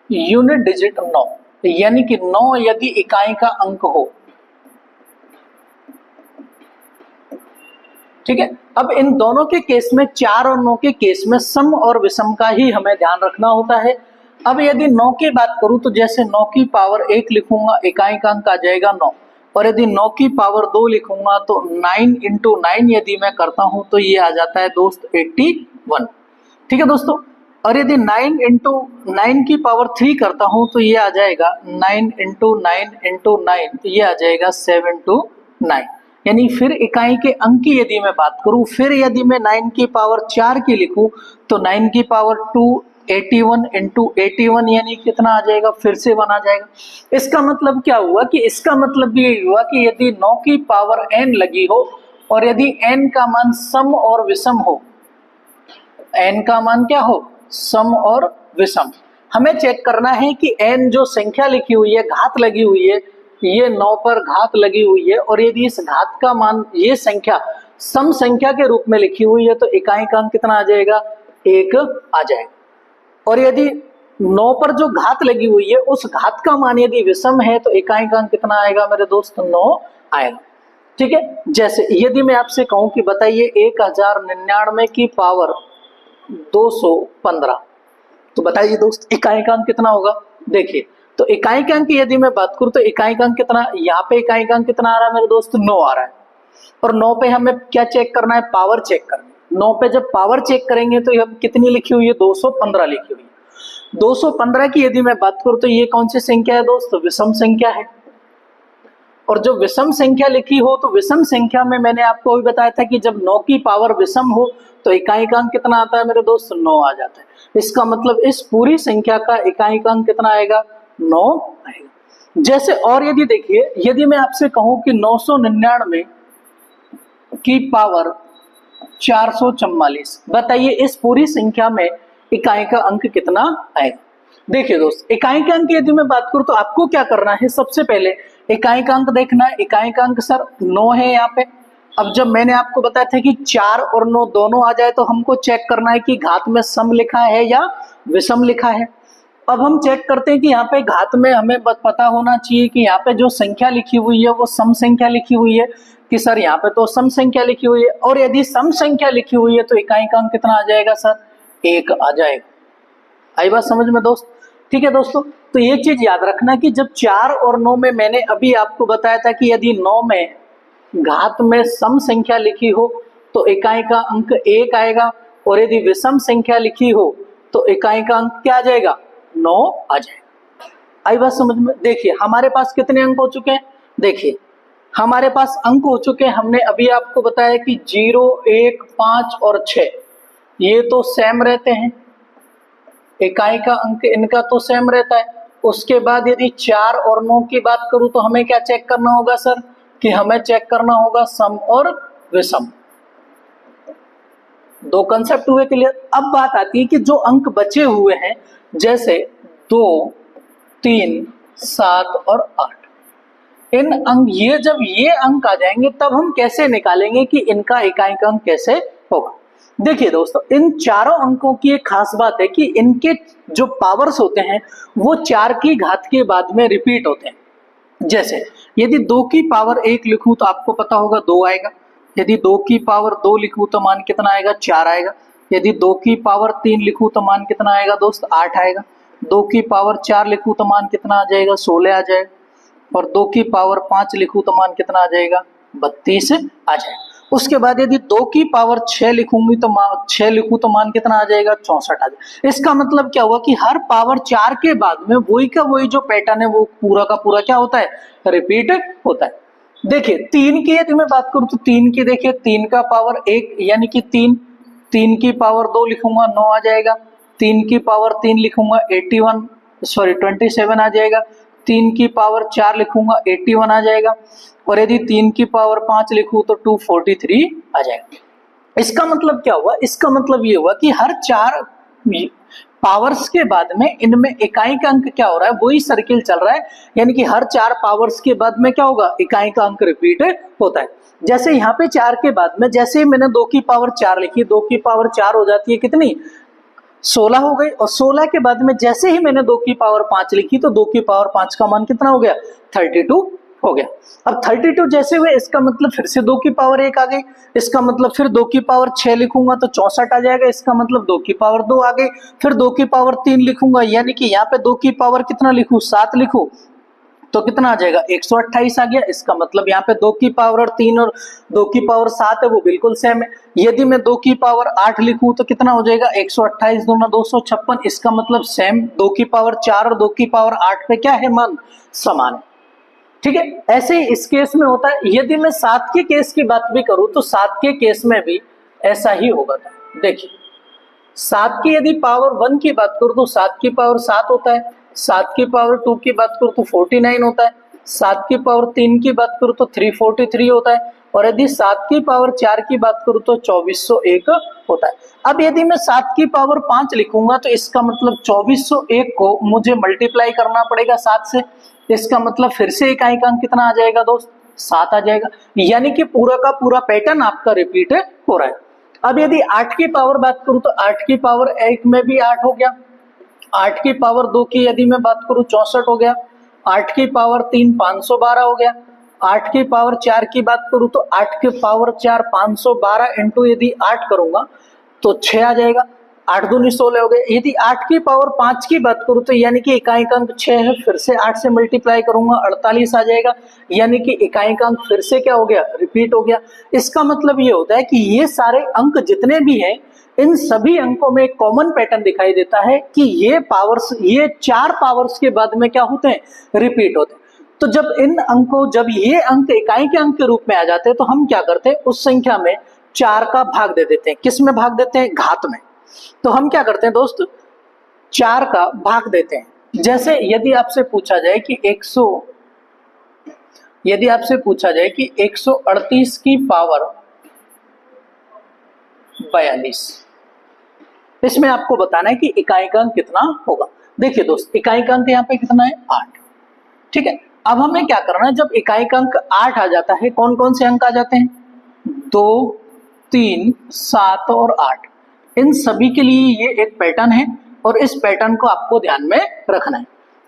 यूनिट डिजिट 9, यानी कि 9 यदि इकाई का अंक हो। ठीक है, अब इन दोनों के केस में, 4 और 9 के केस में सम और विषम का ही हमें ध्यान रखना होता है। अब यदि 9 की बात करूं तो जैसे 9 की पावर 1 लिखूंगा, इकाई का अंक आ जाएगा 9। और यदि 9 की पावर 2 लिखूंगा तो 9 इंटू 9 यदि मैं करता हूं तो ये आ जाता है दोस्त 81। ठीक है दोस्तों, और यदि 9 इंटू 9 की पावर 3 करता हूं तो ये आ जाएगा 9 इंटू 9 इंटू 9, तो ये आ जाएगा 729। यानी फिर इकाई के अंक की यदि मैं बात करूं, फिर यदि मैं 9 की पावर 4 की लिखूं तो 9 की पावर 2 81 इंटू 81, यानी कितना आ जाएगा, फिर से 1 आ जाएगा। इसका मतलब क्या हुआ कि इसका मतलब ये हुआ कि यदि 9 की पावर n लगी हो और यदि n का मान सम और विषम हो, n का मान क्या हो, सम और विषम, हमें चेक करना है कि n जो संख्या लिखी हुई है, घात लगी हुई है, ये 9 पर घात लगी हुई है और यदि इस घात का मान, ये संख्या सम संख्या के रूप में लिखी हुई है तो इकाई का अंक कितना आ जाएगा, 1 आ जाएगा। और यदि 9 पर जो घात लगी हुई है उस घात का मान यदि विषम है तो इकाई का अंक कितना आएगा मेरे दोस्त, 9 आएगा। ठीक है, जैसे यदि मैं आपसे कहूं कि बताइए 1099 की पावर 215, तो बताइए दोस्त इकाई का अंक कितना होगा। देखिए तो इकाई का अंक यदि मैं बात करूं तो इकाई का अंक कितना, यहाँ पे इकाई का अंक कितना आ रहा है मेरे दोस्त, 9 आ रहा है। और 9 पे हमें क्या चेक करना है, पावर चेक करना है। 9 पे जब पावर चेक करेंगे तो हम कितनी लिखी हुई है, 215 लिखी हुई है। 215 की यदि मैं बात करूं तो ये कौन सी संख्या है दोस्त, विषम संख्या है। और जो विषम संख्या लिखी हो तो विषम संख्या में मैंने आपको अभी बताया था कि जब 9 की पावर विषम हो तो इकाई का अंक कितना आता है मेरे दोस्त, 9 आ जाता है। इसका मतलब इस पूरी संख्या का इकाई का अंक कितना आएगा, 9 आएगा। जैसे और यदि देखिए, यदि मैं आपसे कहूं कि 999 की पावर 444, बताइए इस पूरी संख्या में इकाई का अंक कितना आएगा। देखिए दोस्त, इकाई का अंक यदि मैं बात करूं तो आपको क्या करना है, सबसे पहले इकाई का अंक देखना है। इकाई का अंक सर 9 है यहाँ पे। अब जब मैंने आपको बताया था कि 4 और 9 दोनों आ जाए तो हमको चेक करना है कि घात में सम लिखा है या विषम लिखा है। अब हम चेक करते हैं कि यहाँ पे घात में हमें पता होना चाहिए कि यहाँ पे जो संख्या लिखी हुई है वो सम संख्या लिखी हुई है कि सर यहाँ पे तो सम संख्या लिखी हुई है। और यदि सम संख्या लिखी हुई है तो इकाई का अंक कितना आ जाएगा सर, 1 आ जाएगा। आई बात समझ में दोस्त। ठीक है दोस्तों, तो ये चीज याद रखना कि जब 4 और 9 में मैंने अभी आपको बताया था कि यदि 9 में घात में सम संख्या लिखी हो तो इकाई का अंक 1 आएगा, और यदि विषम संख्या लिखी हो तो इकाई का अंक क्या आ जाएगा, 9 आ जाएगा। आई बात समझ में। देखिए हमारे पास कितने अंक हो चुके हैं, देखिए हमारे पास अंक हो चुके हैं, हमने अभी आपको बताया कि 0, 1, 5 और 6 ये तो सेम रहते हैं, इकाई का अंक इनका तो सेम रहता है। उसके बाद यदि 4 और 9 की बात करूं तो हमें क्या चेक करना होगा सर, कि हमें चेक करना होगा सम और विषम। दो कंसेप्ट हुए क्लियर। अब बात आती है कि जो अंक बचे हुए हैं जैसे 2, 3, 7 और 8, इन अंक ये जब ये अंक आ जाएंगे तब हम कैसे निकालेंगे कि इनका इकाई का अंक कैसे होगा। देखिए दोस्तों, इन चारों अंकों की एक खास बात है कि इनके जो पावर्स होते हैं वो 4 की घात के बाद में रिपीट होते हैं। जैसे यदि 2 की पावर 1 लिखूं तो आपको पता होगा 2 आएगा। यदि 2 की पावर 2 लिखूं तो मान कितना आएगा, 4 आएगा। यदि 2 की पावर 3 लिखूं तो मान कितना आएगा दोस्त, 8 आएगा। 2 की पावर 4 लिखूं तो मान कितना आ जाएगा, 16 आ जाएगा। और 2 की पावर 5 लिखूं तो मान कितना आ जाएगा, 32 आ जाएगा। उसके बाद यदि 2 की पावर 6 लिखूंगी तो 6 लिखूं तो मान कितना आ जाएगा, 64 आ जाएगा। इसका मतलब क्या हुआ कि हर पावर 4 के बाद में वही का वही जो पैटर्न है वो पूरा का पूरा क्या होता है, रिपीट होता है। देखिए 3 की यदि मैं बात करूं तो 3 की, देखिए 3 का पावर 1 यानी कि 3 की पावर 2 लिखूंगा 9 आ जाएगा। 3 की पावर 3 लिखूंगा 27 आ जाएगा। 3 की पावर 4 लिखूंगा 81 आ जाएगा। और यदि 3 की पावर 5 लिखूं तो 243 आ जाएगा। इसका मतलब क्या हुआ, इसका मतलब ये हुआ कि हर 4 पावर्स के बाद में इनमें इकाई का अंक क्या हो रहा है, वही सर्किल चल रहा है। यानी कि हर 4 पावर्स के बाद में क्या होगा, इकाई का अंक रिपीट होता है। जैसे यहाँ पे 4 के बाद में जैसे ही मैंने 2 की पावर 4 लिखी, 2 की पावर 4 हो जाती है कितनी, 16 हो गई। और 16 के बाद में जैसे ही मैंने 2 की पावर 5 लिखी तो 2 की पावर 5 का मान कितना हो गया, 32 हो गया। अब 32 जैसे हुए इसका मतलब फिर से 2 की पावर 1 आ गई। इसका मतलब फिर 2 की पावर 6 लिखूंगा तो 64 आ जाएगा। इसका मतलब 2 की पावर 2 आ गई। फिर 2 की पावर 3 लिखूंगा, यानी कि यहाँ पे 2 की पावर कितना लिखूं, 7 लिखूं तो कितना आ जाएगा, 128 आ गया। इसका मतलब यहाँ पे 2 की पावर 3 और 2 की पावर 7 है वो बिल्कुल सेम है। यदि मैं 2 की पावर 8 लिखूं तो कितना हो जाएगा, 128 दूना 256। इसका मतलब सेम 2 की पावर 4 और 2 की पावर 8 पे क्या है, मान समान है। ठीक है, ऐसे ही इस केस में होता है। यदि मैं 7 के केस की बात भी करूं तो 7 के केस में भी ऐसा ही होगा। देखिए 7 की यदि पावर 1 की बात करूं तो 7 की पावर 7 होता है। 7 की पावर 2 की बात करूं तो 49 होता है। 7 की पावर 3 की बात करूं तो 343 होता है। और यदि 7 की पावर 4 की बात करूं तो 2401 होता है। अब यदि मैं 7 की पावर 5 लिखूंगा तो इसका मतलब 2401 को मुझे मल्टीप्लाई करना पड़ेगा 7 से। इसका मतलब फिर से इकाइकांक कितना आ जाएगा दोस्त, 7 आ जाएगा। यानी कि पूरा का पूरा पैटर्न आपका रिपीट हो रहा है। अब यदि 8 की पावर बात करूं तो 8 की पावर 1 में भी 8 हो गया, 8 की पावर 2 की यदि मैं बात करूं 64 हो गया, 8 की पावर 3 512 हो गया, 8 की पावर 4 की बात करूं तो 8 की पावर 4 512 इंटू यदि 8 करूंगा तो 6 आ जाएगा, 8 दूनी 16 हो गए। यदि 8 की पावर 5 की बात करूं तो यानी कि इकाइकांक 6 है, फिर से 8 से मल्टीप्लाई करूंगा 48 आ जाएगा, यानी कि इकाइकांक फिर से क्या हो गया, रिपीट हो गया। इसका मतलब ये होता है कि ये सारे अंक जितने भी हैं इन सभी अंकों में एक कॉमन पैटर्न दिखाई देता है कि ये पावर्स, ये 4 पावर्स के बाद में क्या होते हैं, रिपीट होते हैं। तो जब इन अंकों, जब ये अंक इकाई के अंक के रूप में आ जाते हैं तो हम क्या करते हैं, उस संख्या में 4 का भाग दे देते हैं। किस में भाग देते हैं, घात में। तो हम क्या करते हैं दोस्त, 4 का भाग देते हैं। जैसे यदि आपसे पूछा जाए कि 138 की पावर 42, इसमें आपको बताना है कि इकाइकांक कितना होगा। देखिए दोस्त, इकाइकांक यहाँ पे कितना है, 8। ठीक है, अब हमें क्या करना है, जब इकाइकांक 8 आ जाता है, कौन कौन से अंक आ जाते हैं, 2 3 7 और 8। इन सभी के लिए ये एक पैटर्न है और इस पैटर्न को आपको ध्यान में रखना है।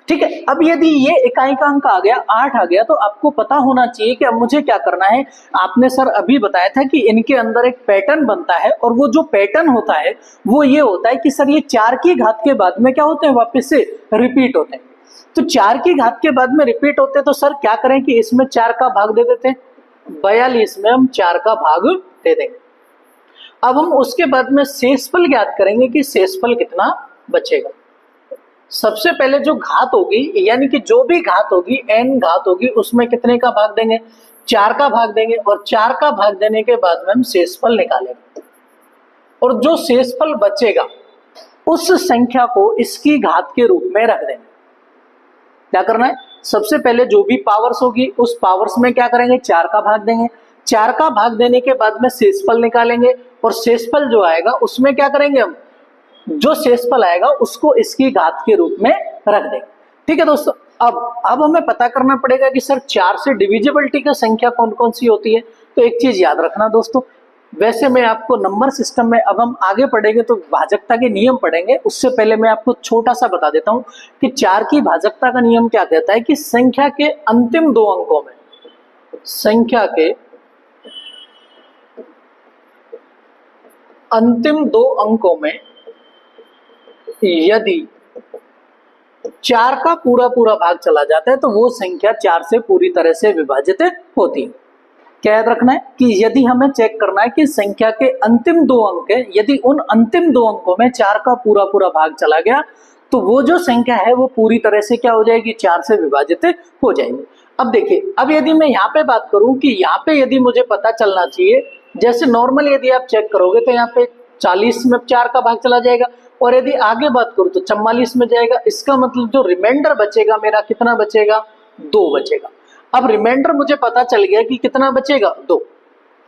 ठीक है, अब यदि ये इकाइकांक आ गया, 8 आ गया, तो आपको पता होना चाहिए कि अब मुझे क्या करना है। आपने सर अभी बताया था कि इनके अंदर एक पैटर्न बनता है और वो जो पैटर्न होता है वो ये होता है कि सर ये 4 की घात के बाद में क्या होते हैं, वापस से रिपीट होते हैं। तो 4 की घात के बाद में रिपीट होते हैं तो सर क्या करें कि इसमें 4 का भाग दे देते हैं, 42 में हम 4 का भाग दे देंगे। अब हम उसके बाद में शेषफल ज्ञात करेंगे कि शेषफल कितना बचेगा। सबसे पहले जो घात होगी, यानी कि जो भी घात होगी, n घात होगी, उसमें कितने का भाग देंगे, 4 का भाग देंगे और 4 का भाग देने के बाद में हम शेषफल निकालेंगे और जो शेषफल बचेगा उस संख्या को इसकी घात के रूप में रख देंगे। क्या करना है, सबसे पहले जो भी पावर्स होगी उस पावर्स में क्या करेंगे, 4 का भाग देंगे, 4 का भाग देने के बाद में शेषफल निकालेंगे और शेषफल जो आएगा उसमें क्या करेंगे, हम जो शेषफल आएगा उसको इसकी घात के रूप में रख देंगे। ठीक है दोस्तों, अब हमें पता करना पड़ेगा कि सर 4 से डिविजिबिलिटी की संख्या कौन कौन सी होती है। तो एक चीज याद रखना दोस्तों, वैसे मैं आपको नंबर सिस्टम में, अब हम आगे पढ़ेंगे तो भाजकता के नियम पढ़ेंगे, उससे पहले मैं आपको छोटा सा बता देता हूं कि 4 की भाजकता का नियम क्या कहता है कि संख्या के अंतिम 2 अंकों में, संख्या के अंतिम 2 अंकों में यदि 4 का पूरा पूरा भाग चला जाता है तो वो संख्या 4 से पूरी तरह से विभाजित होती है। क्या याद रखना है कि यदि हमें चेक करना है कि संख्या के अंतिम 2 अंक है, यदि उन अंतिम 2 अंकों में 4 का पूरा पूरा भाग चला गया तो वो जो संख्या है वो पूरी तरह से क्या हो जाएगी, 4 से विभाजित हो जाएगी। अब देखिए, अब यदि मैं यहाँ पे बात करूं कि यहाँ पे यदि मुझे पता चलना चाहिए, जैसे नॉर्मल यदि आप चेक करोगे तो यहाँ पे 40 में 4 का भाग चला जाएगा और यदि आगे बात करूं तो 44 में जाएगा। इसका मतलब जो रिमाइंडर बचेगा मेरा, कितना बचेगा, 2 बचेगा। अब रिमाइंडर मुझे पता चल गया कि कितना बचेगा, 2।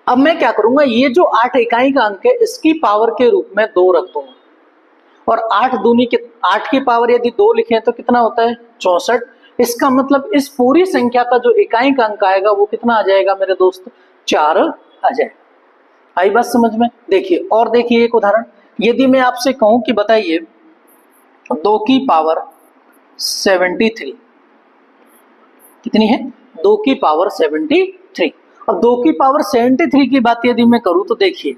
अब मैं क्या करूंगा, ये जो 8 इकाई का अंक है इसकी पावर के रूप में 2 रख दूंगा और 8 दूनी के 8 की पावर यदि 2 लिखे तो कितना होता है, 64। इसका मतलब इस पूरी संख्या का जो इकाई का अंक आएगा वो कितना आ जाएगा मेरे दोस्त, 4 आ जाएगा। आई बात समझ में। देखिए, और देखिए एक उदाहरण, यदि मैं आपसे कहूं कि बताइए 2 की पावर 73 कितनी है, 2 की पावर 73। अब 2 की पावर 73 की बात यदि मैं करूं तो देखिए,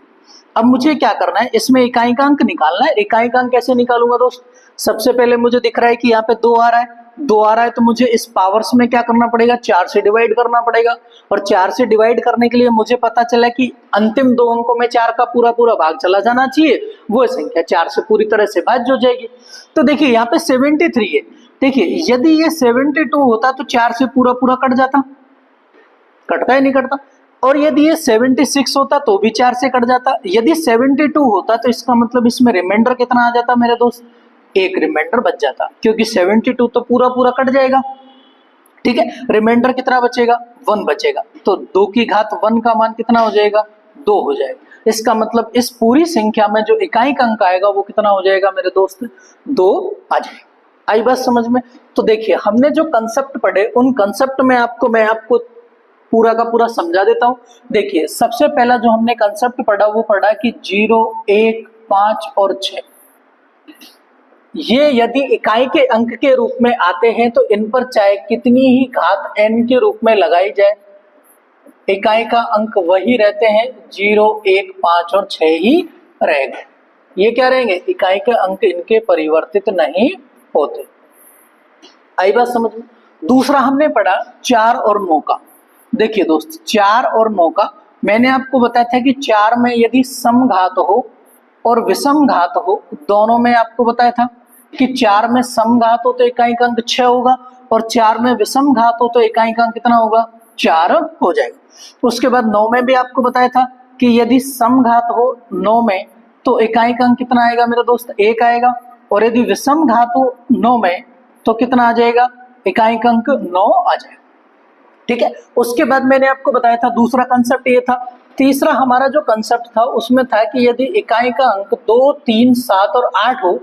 अब मुझे क्या करना है, इसमें इकाइकांक निकालना है। इकाइकांक कैसे निकालूंगा दोस्त, सबसे पहले मुझे दिख रहा है कि यहाँ पे 2 आ रहा है, 2 आ रहा है तो मुझे इस पावर्स में क्या करना पड़ेगा, 4 से डिवाइड करना पड़ेगा और 4 से डिवाइड करने के लिए मुझे पता चला कि अंतिम 2 अंकों में 4 का पूरा पूरा भाग चला जाना चाहिए, वो संख्या 4 से पूरी तरह से भाज्य हो जाएगी। तो देखिए यहाँ पे 73 है, देखिए यदि ये 72 होता तो 4 से पूरा पूरा कट जाता, कटता है नहीं कटता, और यदि ये 76 होता तो भी 4 से कट जाता। यदि 72 होता तो इसका मतलब इसमें रिमाइंडर कितना आ जाता मेरे दोस्त, 1 रिमाइंडर बच जाता, क्योंकि 72 तो पूरा पूरा कट जाएगा। ठीक है, रिमाइंडर कितना बचेगा, 1 बचेगा, तो 2 की घात 1 का मान कितना हो जाएगा, 2 हो जाएगा। इसका मतलब इस पूरी संख्या में जो इकाई का अंक आएगा वो कितना हो जाएगा मेरे दोस्त, 2 आ जाएगा। आई बात समझ में। तो देखिए हमने जो कंसेप्ट पढ़े उन कंसेप्ट में मैं आपको पूरा का पूरा समझा देता हूं। देखिए सबसे पहला जो हमने कंसेप्ट पढ़ा वो पढ़ा कि 0, 1, 5 और 6 ये यदि इकाई के अंक के रूप में आते हैं तो इन पर चाहे कितनी ही घात n के रूप में लगाई जाए, इकाई का अंक वही रहते हैं, 0, 1, 5 और 6 ही रहेंगे। ये क्या रहेंगे, इकाई के अंक इनके परिवर्तित नहीं होते। आई बात समझ में। दूसरा हमने पढ़ा 4 और 9 का। देखिए दोस्त 4 और 9 का मैंने आपको बताया था कि 4 में यदि समघात हो और विषम घात हो, दोनों में आपको बताया था कि 4 में समघात हो तो इकाई का अंक 6 होगा और 4 में विषम घात हो तो इकाई का अंक कितना होगा, 4 हो जाएगा। उसके बाद 9 में भी आपको बताया था कि यदि समघात हो 9 में तो इकाई का अंक कितना आएगा मेरे दोस्त, 1 आएगा, और यदि विषम घात हो 9 में तो कितना आ जाएगा, इकाई का अंक 9 आ जाएगा। ठीक है, उसके बाद मैंने आपको बताया था दूसरा कंसेप्ट ये था। तीसरा हमारा जो कंसेप्ट था उसमें था कि यदि इकाई का अंक 2, 3, 7 और 8 हो,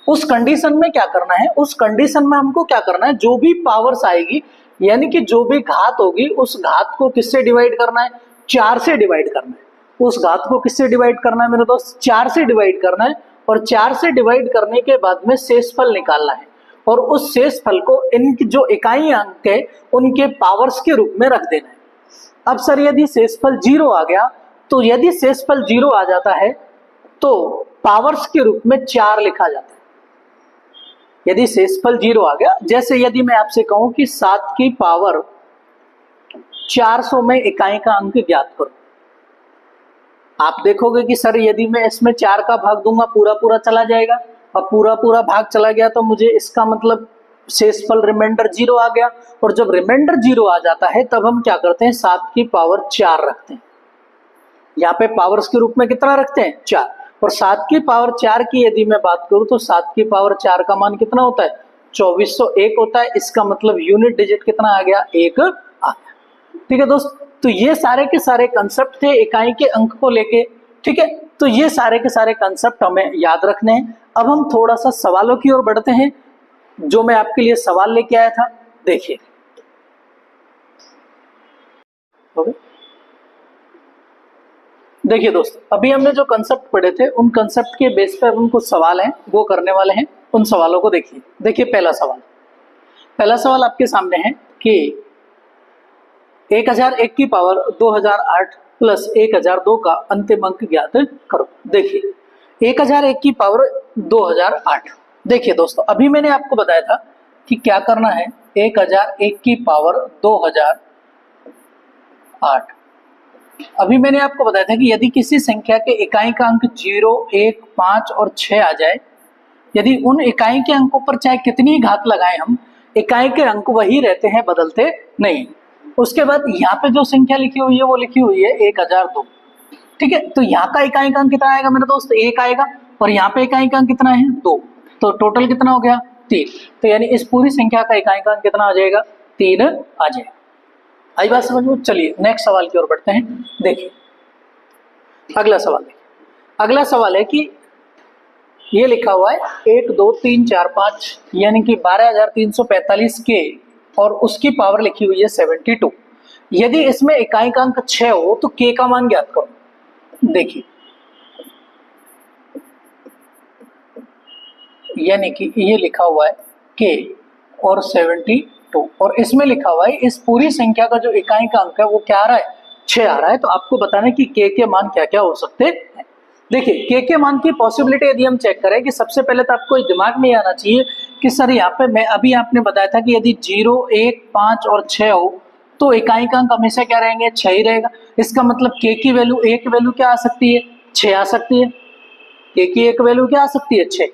उस कंडीशन में क्या करना है, उस कंडीशन में हमको क्या करना है, जो भी पावर्स आएगी यानी कि जो भी घात होगी उस घात को किससे डिवाइड करना है, 4 से डिवाइड करना है। उस घात को किससे डिवाइड करना है मेरे दोस्त, 4 से डिवाइड करना है, और 4 से डिवाइड करने के बाद में शेषफल निकालना है और उस शेषफल को इनकी जो इकाई अंक है उनके पावर्स के रूप में रख देना है। अब सर यदि शेषफल 0 आ गया, तो यदि शेषफल 0 आ जाता है तो पावर्स के रूप में 4 लिखा जाता है। यदि शेषफल 0 आ गया, जैसे यदि मैं आपसे कहूं कि 7 की पावर 400 में इकाई का अंक ज्ञात करो, आप देखोगे कि सर यदि मैं इसमें 4 का भाग दूंगा पूरा पूरा चला जाएगा, और पूरा पूरा भाग चला गया तो मुझे इसका मतलब शेषफल रिमाइंडर 0 आ गया, और जब रिमाइंडर 0 आ जाता है तब हम क्या करते हैं, 7 की पावर 4 रखते हैं। यहाँ पे पावर्स के रूप में कितना रखते हैं, 4, और 7 की पावर 4 की यदि मैं बात करूं तो 7 की पावर 4 का मान कितना होता है, 2401 होता है। इसका मतलब यूनिट डिजिट कितना आ गया, 1 आ गया। ठीक है दोस्त, तो ये सारे के सारे कंसेप्ट थे इकाई के अंक को लेके। ठीक है, तो ये सारे के सारे कंसेप्ट हमें याद रखने हैं। अब हम थोड़ा सा सवालों की ओर बढ़ते हैं, जो मैं आपके लिए सवाल लेके आया था। देखिए देखिए दोस्त, अभी हमने जो कंसेप्ट पढ़े थे उन कंसेप्ट के बेस पर हम कुछ सवाल हैं वो करने वाले हैं। उन सवालों को देखिए। देखिए पहला सवाल आपके सामने है कि 1001 की पावर 2008 प्लस 1002 का अंतिम अंक ज्ञात करो। देखिए 1001 की पावर 2008। देखिए दोस्तों, अभी मैंने आपको बताया था कि क्या करना है, 1001 की पावर 2008। अभी मैंने आपको बताया था कि यदि किसी संख्या के इकाई का अंक 0, 1, 5 और 6 आ जाए, यदि उन इकाई के अंकों पर चाहे कितनी घात लगाएं हम, इकाई के अंक वही रहते हैं, बदलते नहीं। उसके बाद यहाँ पे जो संख्या लिखी हुई है वो लिखी हुई है 1002। ठीक है, तो यहाँ का इकाई का अंक कितना आएगा मेरे दोस्त, 1 आएगा, और यहाँ पे इकाई का अंक कितना है, 2, तो टोटल कितना हो गया, 3। तो यानी इस पूरी संख्या का इकाई का अंक कितना आ जाएगा, 3 आ जाएगा। आई बात समझ में। चलिए नेक्स्ट सवाल की ओर बढ़ते हैं। देखिए अगला सवाल है कि ये लिखा हुआ है 1, 2, 3, 4, 5 यानी कि 12345 के, और उसकी पावर लिखी हुई है 72। यदि इसमें इकाई का अंक 6 हो तो के का मान ज्ञात करो। देखिए यानी कि ये लिखा हुआ है के और 72, और इसमें लिखा हुआ है इस पूरी संख्या का जो इकाई का अंक है वो क्या आ रहा है, 6 आ रहा है। तो आपको बताना है कि के मान क्या क्या हो सकते हैं। देखिए के मान की पॉसिबिलिटी यदि हम चेक करें कि सबसे पहले तो आपको दिमाग में आना चाहिए कि सर यहाँ पे मैं अभी आपने बताया था कि यदि 0, 1, 5 और 6 हो तो इकाई का अंक हमेशा क्या रहेंगे, 6 ही रहेगा। इसका मतलब के की वैल्यू, एक वैल्यू क्या आ सकती है, 6 आ सकती है। के की एक वैल्यू क्या आ सकती है, 6।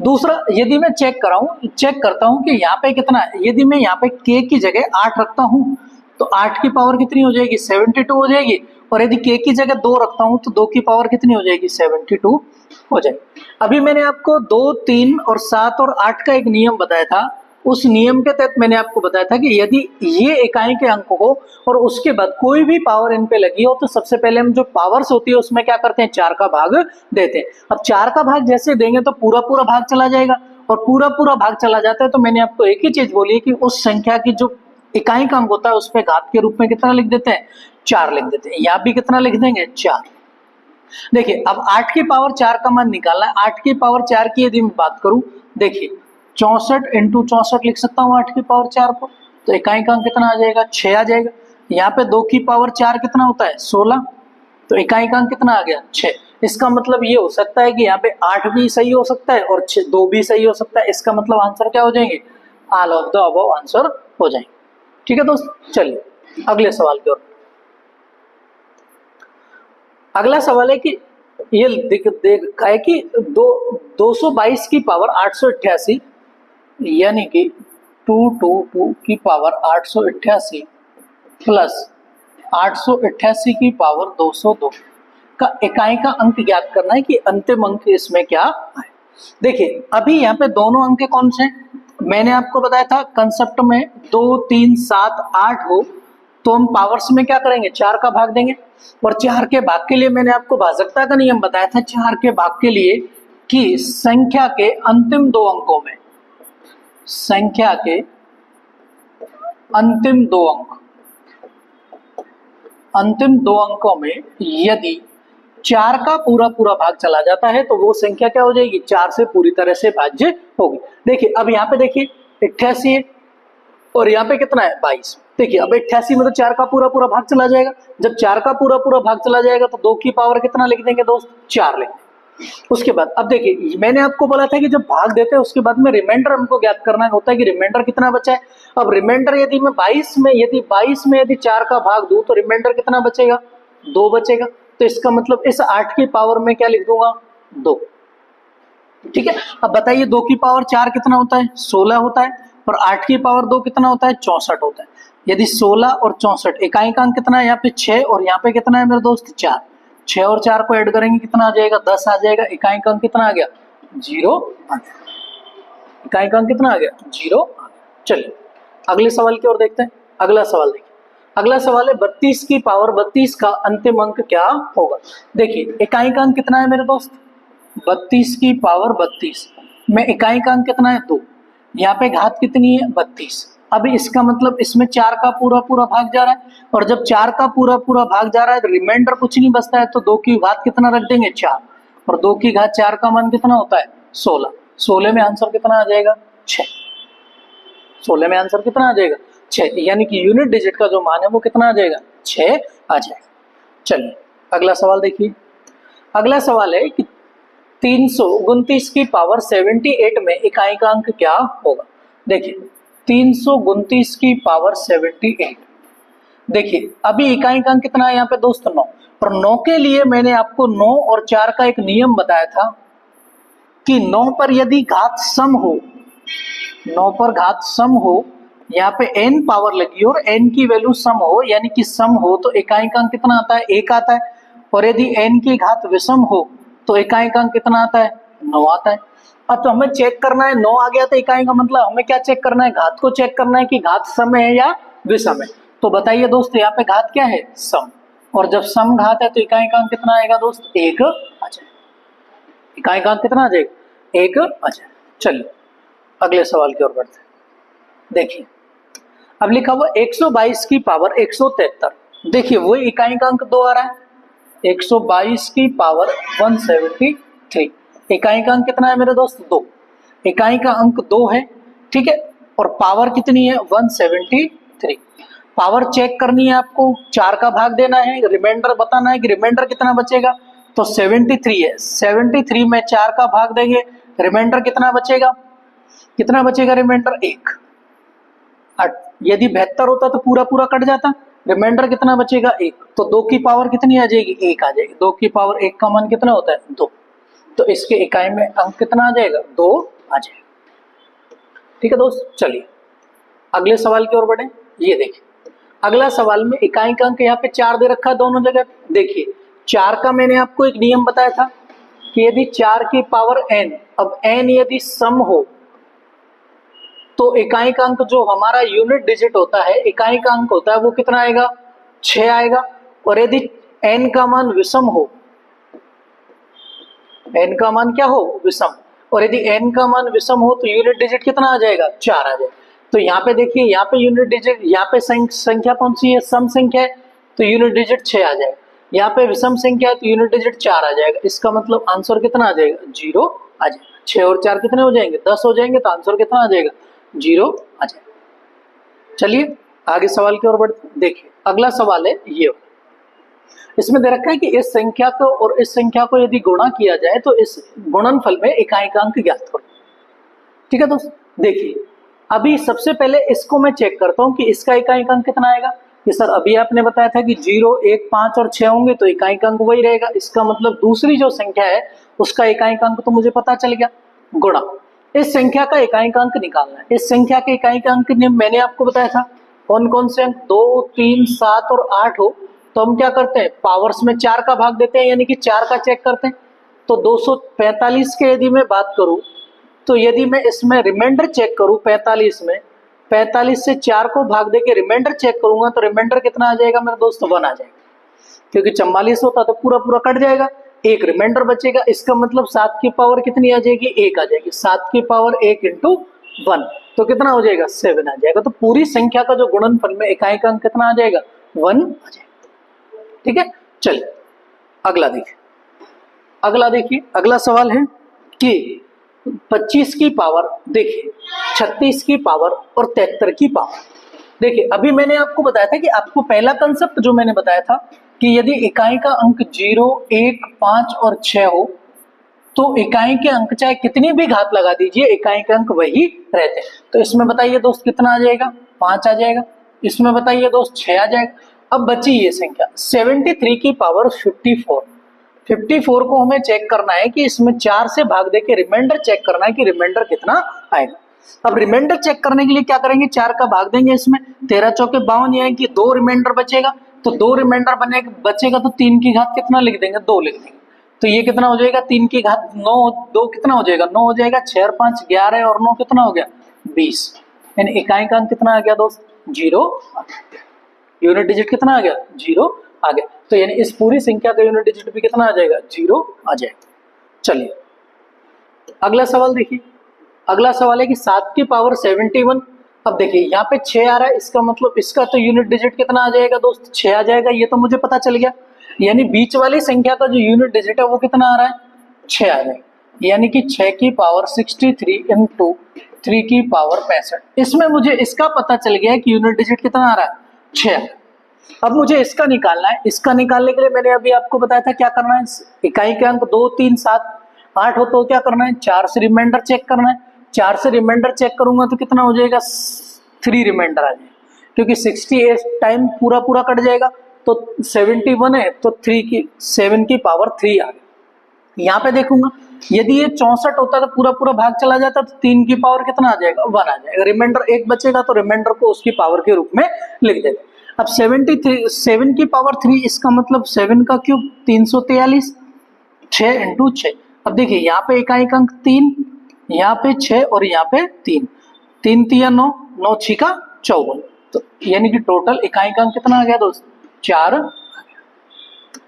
दूसरा, यदि मैं चेक करता हूं कि यहाँ पे कितना है, यदि मैं यहाँ पे के की जगह 8 रखता हूं तो 8 की पावर कितनी हो जाएगी, 72 हो जाएगी, और यदि के की जगह 2 रखता हूं तो 2 की पावर कितनी हो जाएगी, 72 हो जाएगी। अभी मैंने आपको 2, 3 और 7 और 8 का एक नियम बताया था उस नियम के तहत मैंने आपको बताया था कि यदि ये इकाई के अंक हो और उसके बाद कोई भी पावर इन पे लगी हो तो सबसे पहले हम जो पावर्स होती है उसमें क्या करते हैं, 4 का भाग देते हैं। अब 4 का भाग जैसे देंगे तो पूरा पूरा भाग चला जाएगा, और पूरा पूरा भाग चला जाता है तो मैंने आपको एक ही चीज बोली है कि उस संख्या की जो इकाई का अंक होता है उस पे घात के रूप में कितना लिख देते हैं, 4 लिख देते हैं। यहाँ भी कितना लिख देंगे, 4। देखिए अब 8 की पावर 4 का मान निकालना है। 8 की पावर 4 की यदि मैं बात करूं, देखिए 64 इंटू 64 लिख सकता हूँ 8 की पावर 4 को, तो इकाई का अंक कितना आ जाएगा, 6 आ जाएगा। यहाँ पे 2 की पावर 4 कितना होता है, 16, तो इकाई का अंक कितना आ गया, 6। इसका मतलब ये हो सकता है कि यहाँ पे 8 भी सही हो सकता है और 2 भी सही हो सकता है। इसका मतलब आंसर क्या हो जाएंगे, all of the above answer हो जाएंगे। ठीक है दोस्त, चलिए अगले सवाल की ओर। अगला सवाल है कि ये देखा है कि 222 की पावर 888 यानी कि 222 की पावर 888 प्लस 888 की पावर 202 का इकाई का अंक ज्ञात करना है कि अंतिम अंक इसमें क्या है। देखिए अभी यहाँ पे दोनों अंक कौन से हैं, मैंने आपको बताया था कंसेप्ट में 2, 3, 7, 8 हो तो हम पावर्स में क्या करेंगे, 4 का भाग देंगे। और 4 के भाग के लिए मैंने आपको भाजकता का नियम बताया था 4 के भाग के लिए कि संख्या के अंतिम 2 अंकों में, संख्या के अंतिम 2 अंक, अंतिम 2 अंकों में यदि 4 का पूरा पूरा भाग चला जाता है तो वो संख्या क्या हो जाएगी, 4 से पूरी तरह से भाज्य होगी। देखिए अब यहाँ पे देखिए 88 है और यहाँ पे कितना है, 22। देखिए अब 88 में तो 4 का पूरा पूरा भाग चला जाएगा। जब 4 का पूरा पूरा भाग चला जाएगा तो 2 की पावर कितना लिख देंगे दोस्त, 4 लिख देंगे। उसके बाद अब देखिए मैंने आपको बोला था कि जब भाग देते हैं उसके बाद में रिमाइंडर हमको ज्ञात करना होता है कि रिमाइंडर कितना बचा है। अब रिमाइंडर यदि मैं 22 में यदि 4 का भाग दूं तो रिमाइंडर कितना बचेगा, 2 बचेगा। तो इसका मतलब इस 8 की पावर में क्या लिख दूंगा, 2। ठीक है, अब बताइए 2 की पावर 4 कितना होता है, 16 होता है, और 8 की पावर 2 कितना होता है, 64 होता है। यदि 16 और 64 इकाई का अंक कितना है, यहाँ पे 6 और यहाँ पे कितना है मेरे दोस्त, 4। 6 और 4 को ऐड करेंगे कितना आ जाएगा, 10 आ जाएगा। इकाई का अंक कितना आ गया, 0 आ गया। इकाई का अंक कितना आ गया, 0 आ गया। चलिए अगले सवाल की ओर देखते हैं। अगला सवाल देखिए, अगला सवाल है 32 की पावर 32 का अंतिम अंक क्या होगा। देखिए इकाई का अंक कितना है मेरे दोस्त, 32 की पावर 32 में इकाई का अंक कितना है, 2। यहाँ पे घात कितनी है, 32। अब इसका मतलब इसमें 4 का पूरा पूरा भाग जा रहा है, और जब 4 का पूरा पूरा भाग जा रहा है तो रिमाइंडर कुछ नहीं बचता है, तो 2 की घात कितना रख देंगे, 4, और 2 की घात 4 का मान कितना होता है, 16। 16 में आंसर कितना आ जाएगा, 6। 16 में आंसर कितना आ जाएगा, 6, यानी कि यूनिट डिजिट का जो मान है वो कितना आ जाएगा, 6 आ जाएगा। चलिए अगला सवाल देखिए। अगला सवाल है कि 329 की पावर 78 में इकाई का अंक क्या होगा। देखिए 329 की पावर 78, देखिए अभी इकाई का अंक कितना है यहाँ पे दोस्त, 9। और 9 के लिए मैंने आपको 9 और 4 का एक नियम बताया था कि 9 पर यदि घात सम हो, 9 पर घात सम हो, यहाँ पे n पावर लगी और n की वैल्यू सम हो, यानी कि सम हो तो इकाई का अंक कितना आता है, 1 आता है। और यदि n की घात विषम हो तो इकाई का अंक कितना आता है, 9 आता है। अब तो हमें चेक करना है, 9 आ गया तो इकाई का मतलब हमें क्या चेक करना है, घात को चेक करना है कि घात सम है या विषम है। तो बताइए दोस्त यहाँ पे घात क्या है, सम, और जब सम घात है तो इकाई का अंक कितना आएगा दोस्त, 1 आ जाएगा। इकाई का अंक कितना आ जाएगा, 1 आ जाएगा। चलिए अगले सवाल की ओर बढ़ते हैं। देखिए अब लिखा हुआ 122 की पावर 173, देखिए वो इकाई का अंक 2 आ रहा है, 122 की पावर 173, इकाई का अंक कितना है मेरे दोस्त, 2। इकाई का अंक 2 है, ठीक है, और पावर कितनी है, 173। पावर चेक करनी है आपको, 4 का भाग देना है, रिमाइंडर बताना है कि रिमाइंडर कितना बचेगा, तो 73 है, 73 में 4 का भाग देंगे, रिमाइंडर कितना बचेगा, कितना बचेगा रिमाइंडर, 1। यदि 72 होता तो पूरा पूरा कट जाता, रिमाइंडर कितना बचेगा, 1। तो 2 की पावर कितनी आ जाएगी, 1 आ जाएगी। 2 की पावर 1 का मान कितना होता है, 2। तो इसके इकाई में अंक कितना आ जाएगा, 2 आ जाएगा। ठीक है दोस्त, चलिए अगले सवाल की ओर बढ़े। ये देखिए अगला सवाल में इकाई का अंक यहाँ पे 4 दे रखा है दोनों जगह। देखिए 4 का मैंने आपको एक नियम बताया था कि यदि 4 की पावर n, अब n यदि सम हो तो इकाई का अंक जो हमारा यूनिट डिजिट होता है, इकाई का अंक होता है, वो कितना आएगा? 6 आएगा। और यदि n का मान विषम हो, n का मान क्या हो? विषम। और यदि n का मान विषम हो तो यूनिट डिजिट कितना आ जाएगा? 4 आ जाएगा। तो यहाँ पे देखिए, यहाँ पे यूनिट डिजिट, यहाँ पे संख्या कौन सी है? सम संख्या है, तो यूनिट डिजिट 6 आ जाएगा। यहाँ पे विषम संख्या है तो यूनिट डिजिट 4 आ जाएगा। इसका मतलब आंसर कितना आ जाएगा? 0 आ जाएगा। 6 और 4 कितने हो जाएंगे? 10 हो जाएंगे, तो आंसर कितना आ जाएगा? 0 आ जाएगा। चलिए आगे सवाल की ओर बढ़ते हैं। देखिए अगला सवाल है ये, इसमें दे रखा है कि इस संख्या को और इस संख्या को यदि गुणा किया जाए तो इस गुणनफल में इकाई का अंक ज्ञात करो। ठीक है दोस्त, देखिए अभी सबसे पहले इसको मैं चेक करता हूं कि इसका इकाई का अंक कितना आएगा। कि सर अभी आपने बताया था कि 0, 1, 5 और 6 होंगे तो इकाई का अंक वही रहेगा। इसका मतलब दूसरी जो संख्या है उसका इकाई का अंक तो मुझे पता चल गया। गुणा इस संख्या का इकाई का अंक निकालना है। इस संख्या के इकाई का अंक मैंने आपको बताया था कौन कौन से अंक? 2, 3, 7 और 8 हो तो हम क्या करते हैं? पावर्स में 4 का भाग देते हैं, यानी कि 4 का चेक करते हैं। तो 245 के यदि मैं बात करूं तो यदि मैं इसमें रिमाइंडर चेक करूं 45 में, 45 से 4 को भाग देके रिमाइंडर चेक करूंगा तो रिमाइंडर कितना आ जाएगा मेरे दोस्त? 1 आ जाएगा। क्योंकि 44 होता तो पूरा पूरा कट जाएगा, एक रिमाइंडर बचेगा। इसका मतलब 7 की पावर कितनी आ जाएगी? 1 आ जाएगी। 7 की पावर 1 इंटू 1 तो कितना हो जाएगा? 7 आ जाएगा। तो पूरी संख्या का जो गुणनफल में इकाई का अंक कितना आ जाएगा? 1 आ जाएगा। ठीक है, चलिए अगला देखिए। अगला सवाल है कि 25 की पावर, देखिए 36 की पावर और 73 की पावर। देखिए अभी मैंने आपको बताया था कि आपको पहला कंसेप्ट जो मैंने बताया था कि यदि इकाई का अंक 0, 1, 5 और 6 हो तो इकाई के अंक चाहे कितनी भी घात लगा दीजिए, इकाई के अंक वही रहते हैं। तो इसमें बताइए दोस्त कितना आ जाएगा? 5 आ जाएगा। इसमें बताइए दोस्त 6 आ जाएगा। अब बची ये संख्या 73 की पावर 54। 54 को हमें चेक करना है कि इसमें 4 से भाग दे के रिमाइंडर चेक करना है कि रिमाइंडर कितना आएगा। अब रिमाइंडर चेक करने के लिए क्या करेंगे? 4 का भाग देंगे इसमें, 13 चौके 52 यानी कि 2 रिमाइंडर बचेगा। तो 2 रिमाइंडर बचेगा तो 3 की घात कितना लिख देंगे? 2 लिख देंगे। तो ये कितना हो जाएगा? 3 की घात 9, 2 कितना हो जाएगा? 9 हो जाएगा। 6 और 5 11 और 9 कितना हो गया? 20। यानी इकाई का अंक कितना आ गया दोस्त? 0। यूनिट डिजिट कितना आ गया? 0 आ गया। तो यानी इस पूरी संख्या का यूनिट डिजिट भी कितना आ जाएगा? 0 आ जाएगा। चलिए अगला सवाल देखिए। अगला सवाल है कि 7 की पावर 71। अब देखिए यहाँ पे 6 आ रहा है, इसका मतलब इसका तो यूनिट डिजिट कितना आ जाएगा दोस्त? 6 आ जाएगा। ये तो मुझे पता चल गया। यानी बीच वाली संख्या का जो यूनिट डिजिट है वो कितना आ रहा है? 6 आ जाएगा। यानी कि 6 की पावर 63 इंटू 3 की पावर 65। इसमें मुझे इसका पता चल गया कि यूनिट डिजिट कितना आ रहा है? 6। अब मुझे इसका निकालना है। इसका निकालने के लिए मैंने अभी आपको बताया था क्या करना है। इकाई के अंक 2, 3, 7, 8 हो तो क्या करना है? 4 से रिमाइंडर चेक करना है। 4 से रिमाइंडर चेक करूंगा तो कितना हो जाएगा? 3 रिमाइंडर आ जाएगा। क्योंकि 68 टाइम पूरा पूरा कट जाएगा तो 71 है तो 7 की पावर 3 आ गई। यहाँ पे देखूंगा यदि ये 64 होता तो पूरा पूरा भाग चला जाता तो 3 की पावर कितना आ जाएगा? 1 आ जाएगा। रिमाइंडर 1 बचेगा तो रिमाइंडर को उसकी पावर के रूप में लिख देते। अब 7 की पावर 3, इसका मतलब 7 का क्यूब 343, 6 इंटू 6। अब देखिए यहाँ पे इकाई का अंक 3, यहाँ पे 6 और यहाँ पे 3, 3 3 9, 9 6 का 54। तो यानी कि टोटल इकाई का अंक कितना आ गया दोस्त? 4 आ गया।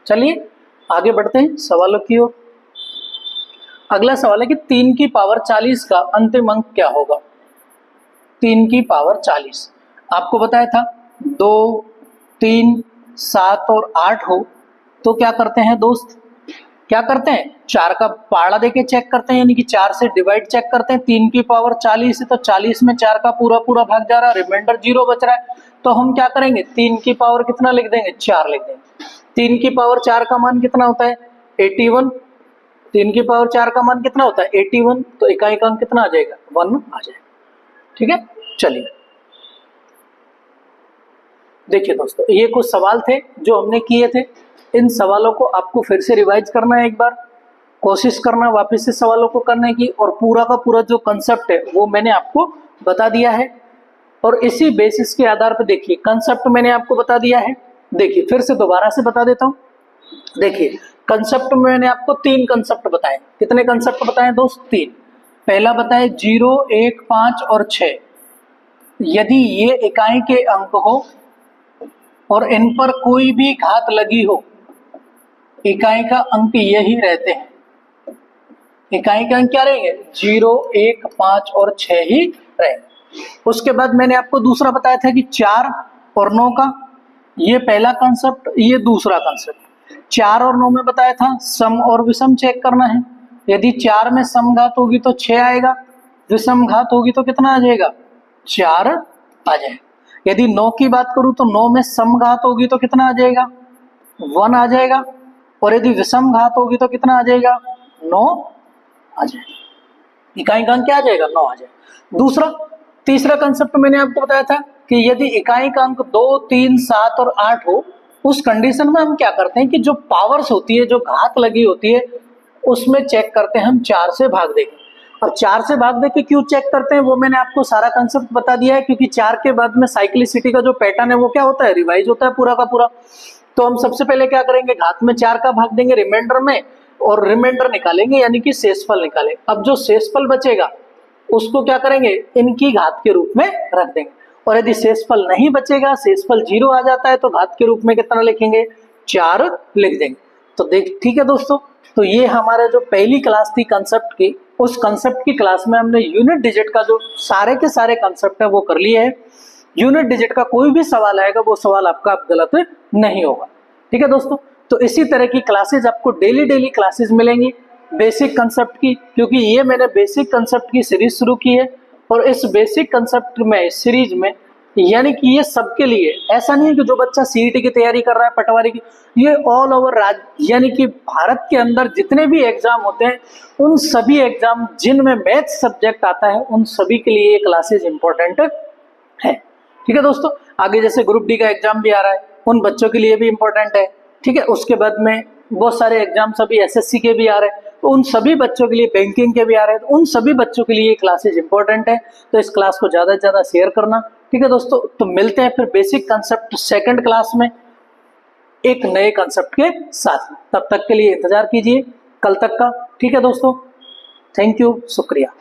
चलिए आगे बढ़ते हैं सवालों की ओर। अगला सवाल है कि 3 की पावर 40 का अंतिम अंक क्या होगा? 3 की पावर 40 आपको बताया था 2, 3, 7 और 8 हो तो क्या करते हैं दोस्त? क्या करते हैं? 4 का पाड़ा देके चेक करते हैं, यानी कि 4 से डिवाइड चेक करते हैं। 3 की पावर 40 है तो 40 में 4 का पूरा पूरा भाग जा रहा है, रिमाइंडर 0 बच रहा है। तो हम क्या करेंगे? 3 की पावर कितना लिख देंगे? 4 लिख देंगे। 3 की पावर 4 का मान कितना होता है? 81। 3 की पावर 4 का मान कितना होता है? 81। तो इकाई का अंक कितना आ जाएगा? 1 आ जाएगा। ठीक है, चलिए देखिए दोस्तों, ये कुछ सवाल थे जो हमने किए थे। इन सवालों को आपको फिर से रिवाइज करना है, एक बार कोशिश करना वापस से सवालों को करने की, और पूरा का पूरा जो कंसेप्ट है वो मैंने आपको बता दिया है। और इसी बेसिस के आधार पर देखिए कंसेप्ट मैंने आपको बता दिया है। देखिए फिर से दोबारा से बता देता हूँ। देखिए कंसेप्ट में मैंने आपको 3 कंसेप्ट बताए। कितने कंसेप्ट बताए दोस्त? 3। पहला बताया 0, 1, 5 और 6। यदि ये इकाई के अंक हो और इन पर कोई भी घात लगी हो, इकाई का अंक यही रहते हैं, इकाई के अंक क्या रहेंगे 0, 1, 5 और 6 ही रहेंगे। उसके बाद मैंने आपको दूसरा बताया था कि 4 और 9 का, ये पहला कंसेप्ट, ये दूसरा कंसेप्ट। 4 और 9 में बताया था सम और विषम चेक करना है। यदि 4 में सम घात होगी तो 6 आएगा, विषम घात होगी तो कितना आ जाएगा 4 आ जाएगा। यदि 9 की बात करूं तो 9 में सम घात होगी तो कितना आ जाएगा 1 आ जाएगा, और यदि विषम घात होगी तो कितना आ जाएगा 9 आ जाएगा। इकाई का अंक क्या आ जाएगा 9 आ जाएगा। तीसरा कंसेप्ट मैंने आपको बताया था कि यदि इकाई का अंक 2, 3, 7 और 8 हो, उस कंडीशन में हम क्या करते हैं कि जो पावर्स होती है, जो घात लगी होती है, उसमें चेक करते हैं हम 4 से भाग देके। और 4 से भाग देके क्यों चेक करते हैं वो मैंने आपको सारा कंसेप्ट बता दिया है, क्योंकि 4 के बाद में साइक्लिसिटी का जो पैटर्न है वो क्या होता है रिवाइज होता है पूरा का पूरा। तो हम सबसे पहले क्या करेंगे, घात में 4 का भाग देंगे रिमाइंडर में, और रिमाइंडर निकालेंगे यानी कि शेषफल निकालेंगे। अब जो शेषफल बचेगा उसको क्या करेंगे इनकी घात के रूप में रख देंगे, और यदि शेषफल नहीं बचेगा, शेषफल 0 आ जाता है, तो घात के रूप में कितना लिखेंगे 4 लिख देंगे। तो देख ठीक है दोस्तों, तो ये हमारे जो पहली क्लास थी कंसेप्ट की, उस कंसेप्ट की क्लास में हमने यूनिट डिजिट का जो सारे के सारे कंसेप्ट है वो कर लिए है। यूनिट डिजिट का कोई भी सवाल आएगा वो सवाल आपका गलत नहीं होगा। ठीक है दोस्तों, तो इसी तरह की क्लासेज आपको डेली क्लासेज मिलेंगी बेसिक कंसेप्ट की, क्योंकि ये मैंने बेसिक कंसेप्ट की सीरीज शुरू की है। और इस बेसिक कंसेप्ट में सीरीज में यानी कि ये सबके लिए, ऐसा नहीं है कि जो बच्चा सीईटी की तैयारी कर रहा है पटवारी की, ये ऑल ओवर राज्य यानी कि भारत के अंदर जितने भी एग्जाम होते हैं उन सभी एग्जाम जिनमें मैथ सब्जेक्ट आता है उन सभी के लिए ये क्लासेज इंपॉर्टेंट है। ठीक है दोस्तों, आगे जैसे ग्रुप डी का एग्जाम भी आ रहा है, उन बच्चों के लिए भी इंपॉर्टेंट है। ठीक है, उसके बाद में बहुत सारे एग्जाम सभी एसएससी के भी आ रहे हैं, तो उन सभी बच्चों के लिए, बैंकिंग के भी आ रहे हैं, तो उन सभी बच्चों के लिए ये क्लासेज इंपॉर्टेंट है। तो इस क्लास को ज्यादा से ज्यादा शेयर करना। ठीक है दोस्तों, तो मिलते हैं फिर बेसिक कंसेप्ट सेकंड क्लास में एक नए कंसेप्ट के साथ। तब तक के लिए इंतजार कीजिए कल तक का। ठीक है दोस्तों, थैंक यू, शुक्रिया।